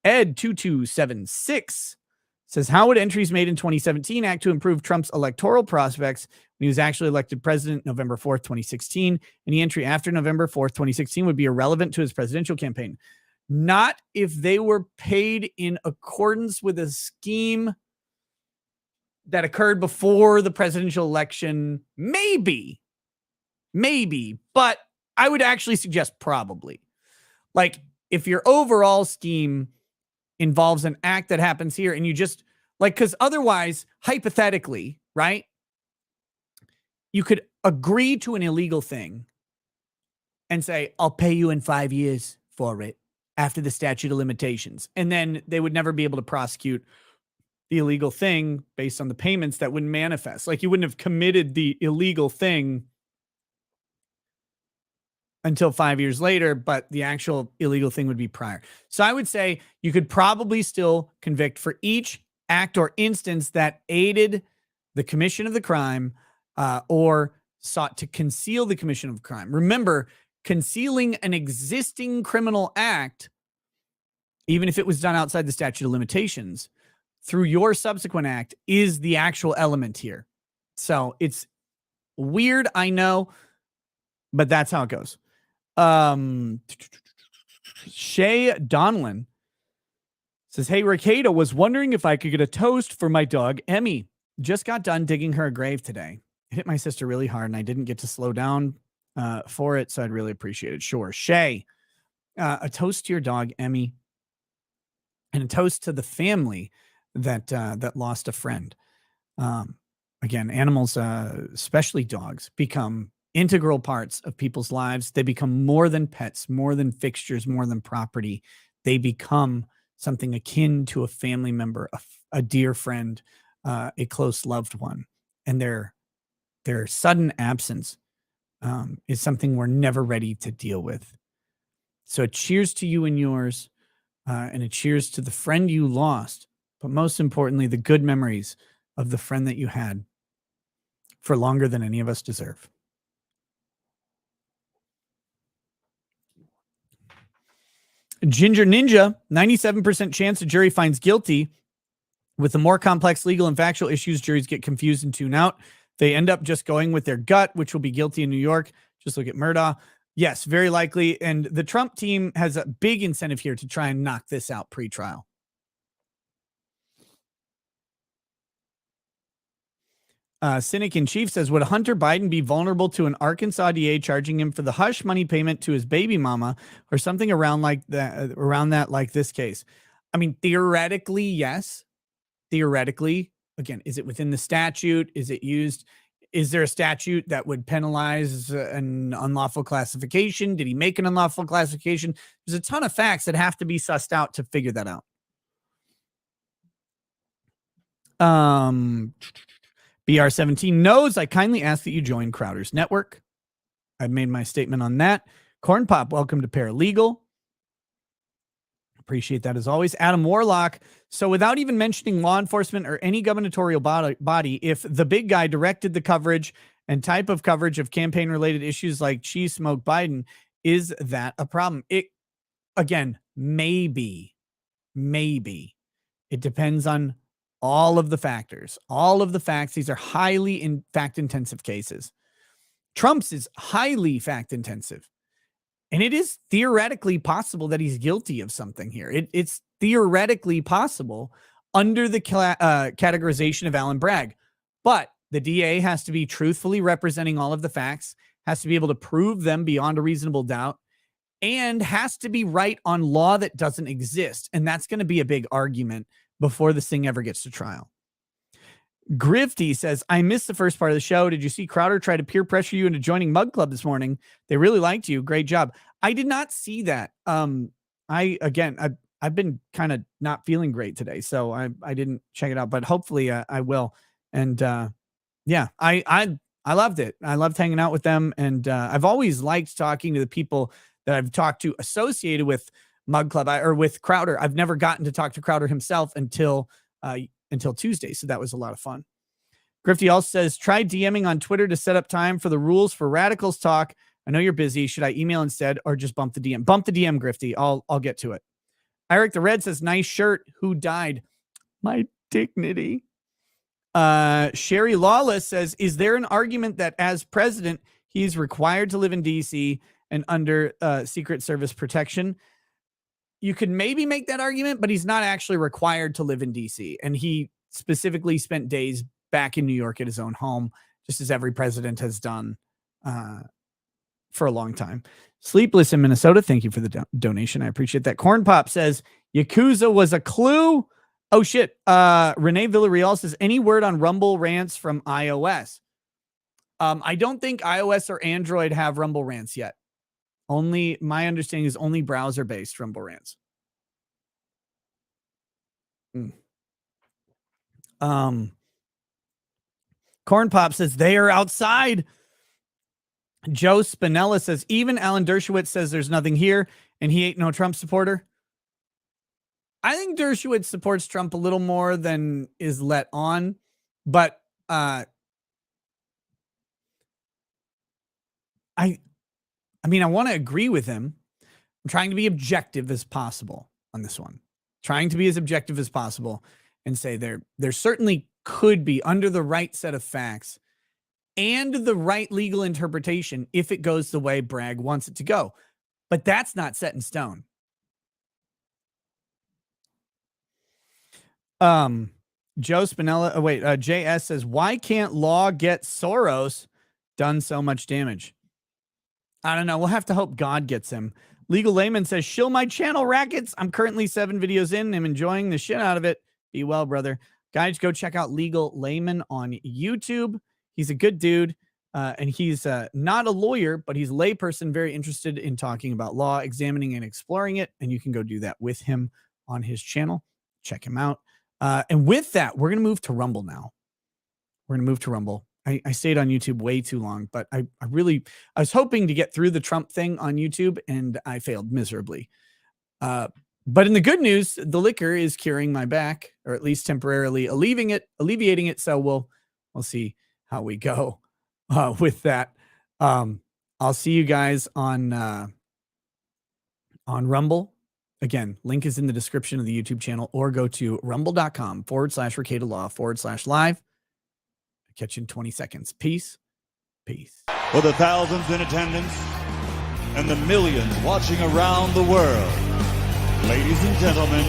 B: Ed2276 says, how would entries made in 2017 act to improve Trump's electoral prospects when he was actually elected president November 4th, 2016? Any entry after November 4th, 2016 would be irrelevant to his presidential campaign. Not if they were paid in accordance with a scheme that occurred before the presidential election. Maybe, but I would actually suggest probably. Like, if your overall scheme involves an act that happens here and you just like, because otherwise, hypothetically, right, you could agree to an illegal thing and say, I'll pay you in 5 years for it after the statute of limitations. And then they would never be able to prosecute the illegal thing based on the payments that wouldn't manifest. Like, you wouldn't have committed the illegal thing until 5 years later, but the actual illegal thing would be prior. So I would say you could probably still convict for each act or instance that aided the commission of the crime or sought to conceal the commission of crime. Remember, concealing an existing criminal act, even if it was done outside the statute of limitations, through your subsequent act is the actual element here. So it's weird, I know, but that's how it goes. Shay Donlin says, hey, Ricardo, was wondering if I could get a toast for my dog, Emmy. Just got done digging her a grave today. It hit my sister really hard and I didn't get to slow down for it. So I'd really appreciate it. Sure. Shay, a toast to your dog, Emmy, and a toast to the family that lost a friend. Again, animals, especially dogs, become integral parts of people's lives. They become more than pets, more than fixtures, more than property. They become something akin to a family member, a dear friend, a close loved one. And their sudden absence is something we're never ready to deal with. So a cheers to you and yours, and a cheers to the friend you lost, but most importantly, the good memories of the friend that you had for longer than any of us deserve. Ginger Ninja, 97% chance the jury finds guilty. With the more complex legal and factual issues, juries get confused and tune out. They end up just going with their gut, which will be guilty in New York. Just look at Murdaugh. Yes, very likely. And the Trump team has a big incentive here to try and knock this out pre-trial. Cynic in Chief says, would Hunter Biden be vulnerable to an Arkansas DA charging him for the hush money payment to his baby mama or something around that, like this case? I mean, theoretically, yes. Theoretically, again, is it within the statute? Is it used? Is there a statute that would penalize an unlawful classification? Did he make an unlawful classification? There's a ton of facts that have to be sussed out to figure that out. BR17 knows I kindly ask that you join Crowder's Network. I've made my statement on that. Corn Pop, welcome to Paralegal. Appreciate that as always. Adam Warlock. So without even mentioning law enforcement or any gubernatorial body, if the big guy directed the coverage and type of coverage of campaign related issues like cheese smoke Biden, is that a problem? It, again, maybe. It depends on all of the factors, all of the facts. These are highly fact-intensive cases. Trump's is highly fact-intensive. And it is theoretically possible that he's guilty of something here. It's theoretically possible under the categorization of Allen Bragg. But the DA has to be truthfully representing all of the facts, has to be able to prove them beyond a reasonable doubt, and has to be right on law that doesn't exist. And that's going to be a big argument before this thing ever gets to trial. Grifty says, I missed the first part of the show. Did you see Crowder try to peer pressure you into joining Mug Club this morning? They really liked you. Great job. I did not see that. I've been kind of not feeling great today, so I didn't check it out, but hopefully I will. And yeah, I loved it. I loved hanging out with them. And I've always liked talking to the people that I've talked to associated with Mug Club or with Crowder. I've never gotten to talk to Crowder himself until Tuesday. So that was a lot of fun. Grifty also says, try DMing on Twitter to set up time for the rules for radicals talk. I know you're busy. Should I email instead or just bump the DM? Bump the DM, Grifty. I'll get to it. Eric the Red says, nice shirt. Who died? My dignity. Sherry Lawless says, is there an argument that as president, he's required to live in DC and under Secret Service protection? You could maybe make that argument, but he's not actually required to live in DC. And he specifically spent days back in New York at his own home, just as every president has done for a long time. Sleepless in Minnesota, thank you for the donation. I appreciate that. Corn Pop says, Yakuza was a clue. Oh, shit. Renee Villarreal says, any word on Rumble rants from iOS? I don't think iOS or Android have Rumble rants yet. Only, my understanding is only browser-based Rumble rants. Corn Pop says, they are outside. Joe Spinella says, even Alan Dershowitz says there's nothing here, and he ain't no Trump supporter. I think Dershowitz supports Trump a little more than is let on, but I want to agree with him. I'm trying to be objective as possible on this one. Trying to be as objective as possible and say there certainly could be, under the right set of facts and the right legal interpretation, if it goes the way Bragg wants it to go. But that's not set in stone. Joe Spinella, JS says, why can't law get Soros done so much damage? I don't know. We'll have to hope God gets him. Legal Layman says, shill my channel, rackets. I'm currently 7 videos in. I'm enjoying the shit out of it. Be well, brother. Guys, go check out Legal Layman on YouTube. He's a good dude. And he's not a lawyer, but he's a layperson very interested in talking about law, examining and exploring it. And you can go do that with him on his channel. Check him out. And with that, we're going to move to Rumble now. We're going to move to Rumble. I stayed on YouTube way too long, but I was hoping to get through the Trump thing on YouTube, and I failed miserably. But in the good news, the liquor is curing my back, or at least temporarily alleviating it. So we'll see how we go with that. I'll see you guys on Rumble. Again, link is in the description of the YouTube channel, or go to rumble.com/RicadaLaw/live. Catch you in 20 seconds. Peace.
C: For the thousands in attendance and the millions watching around the world, ladies and gentlemen,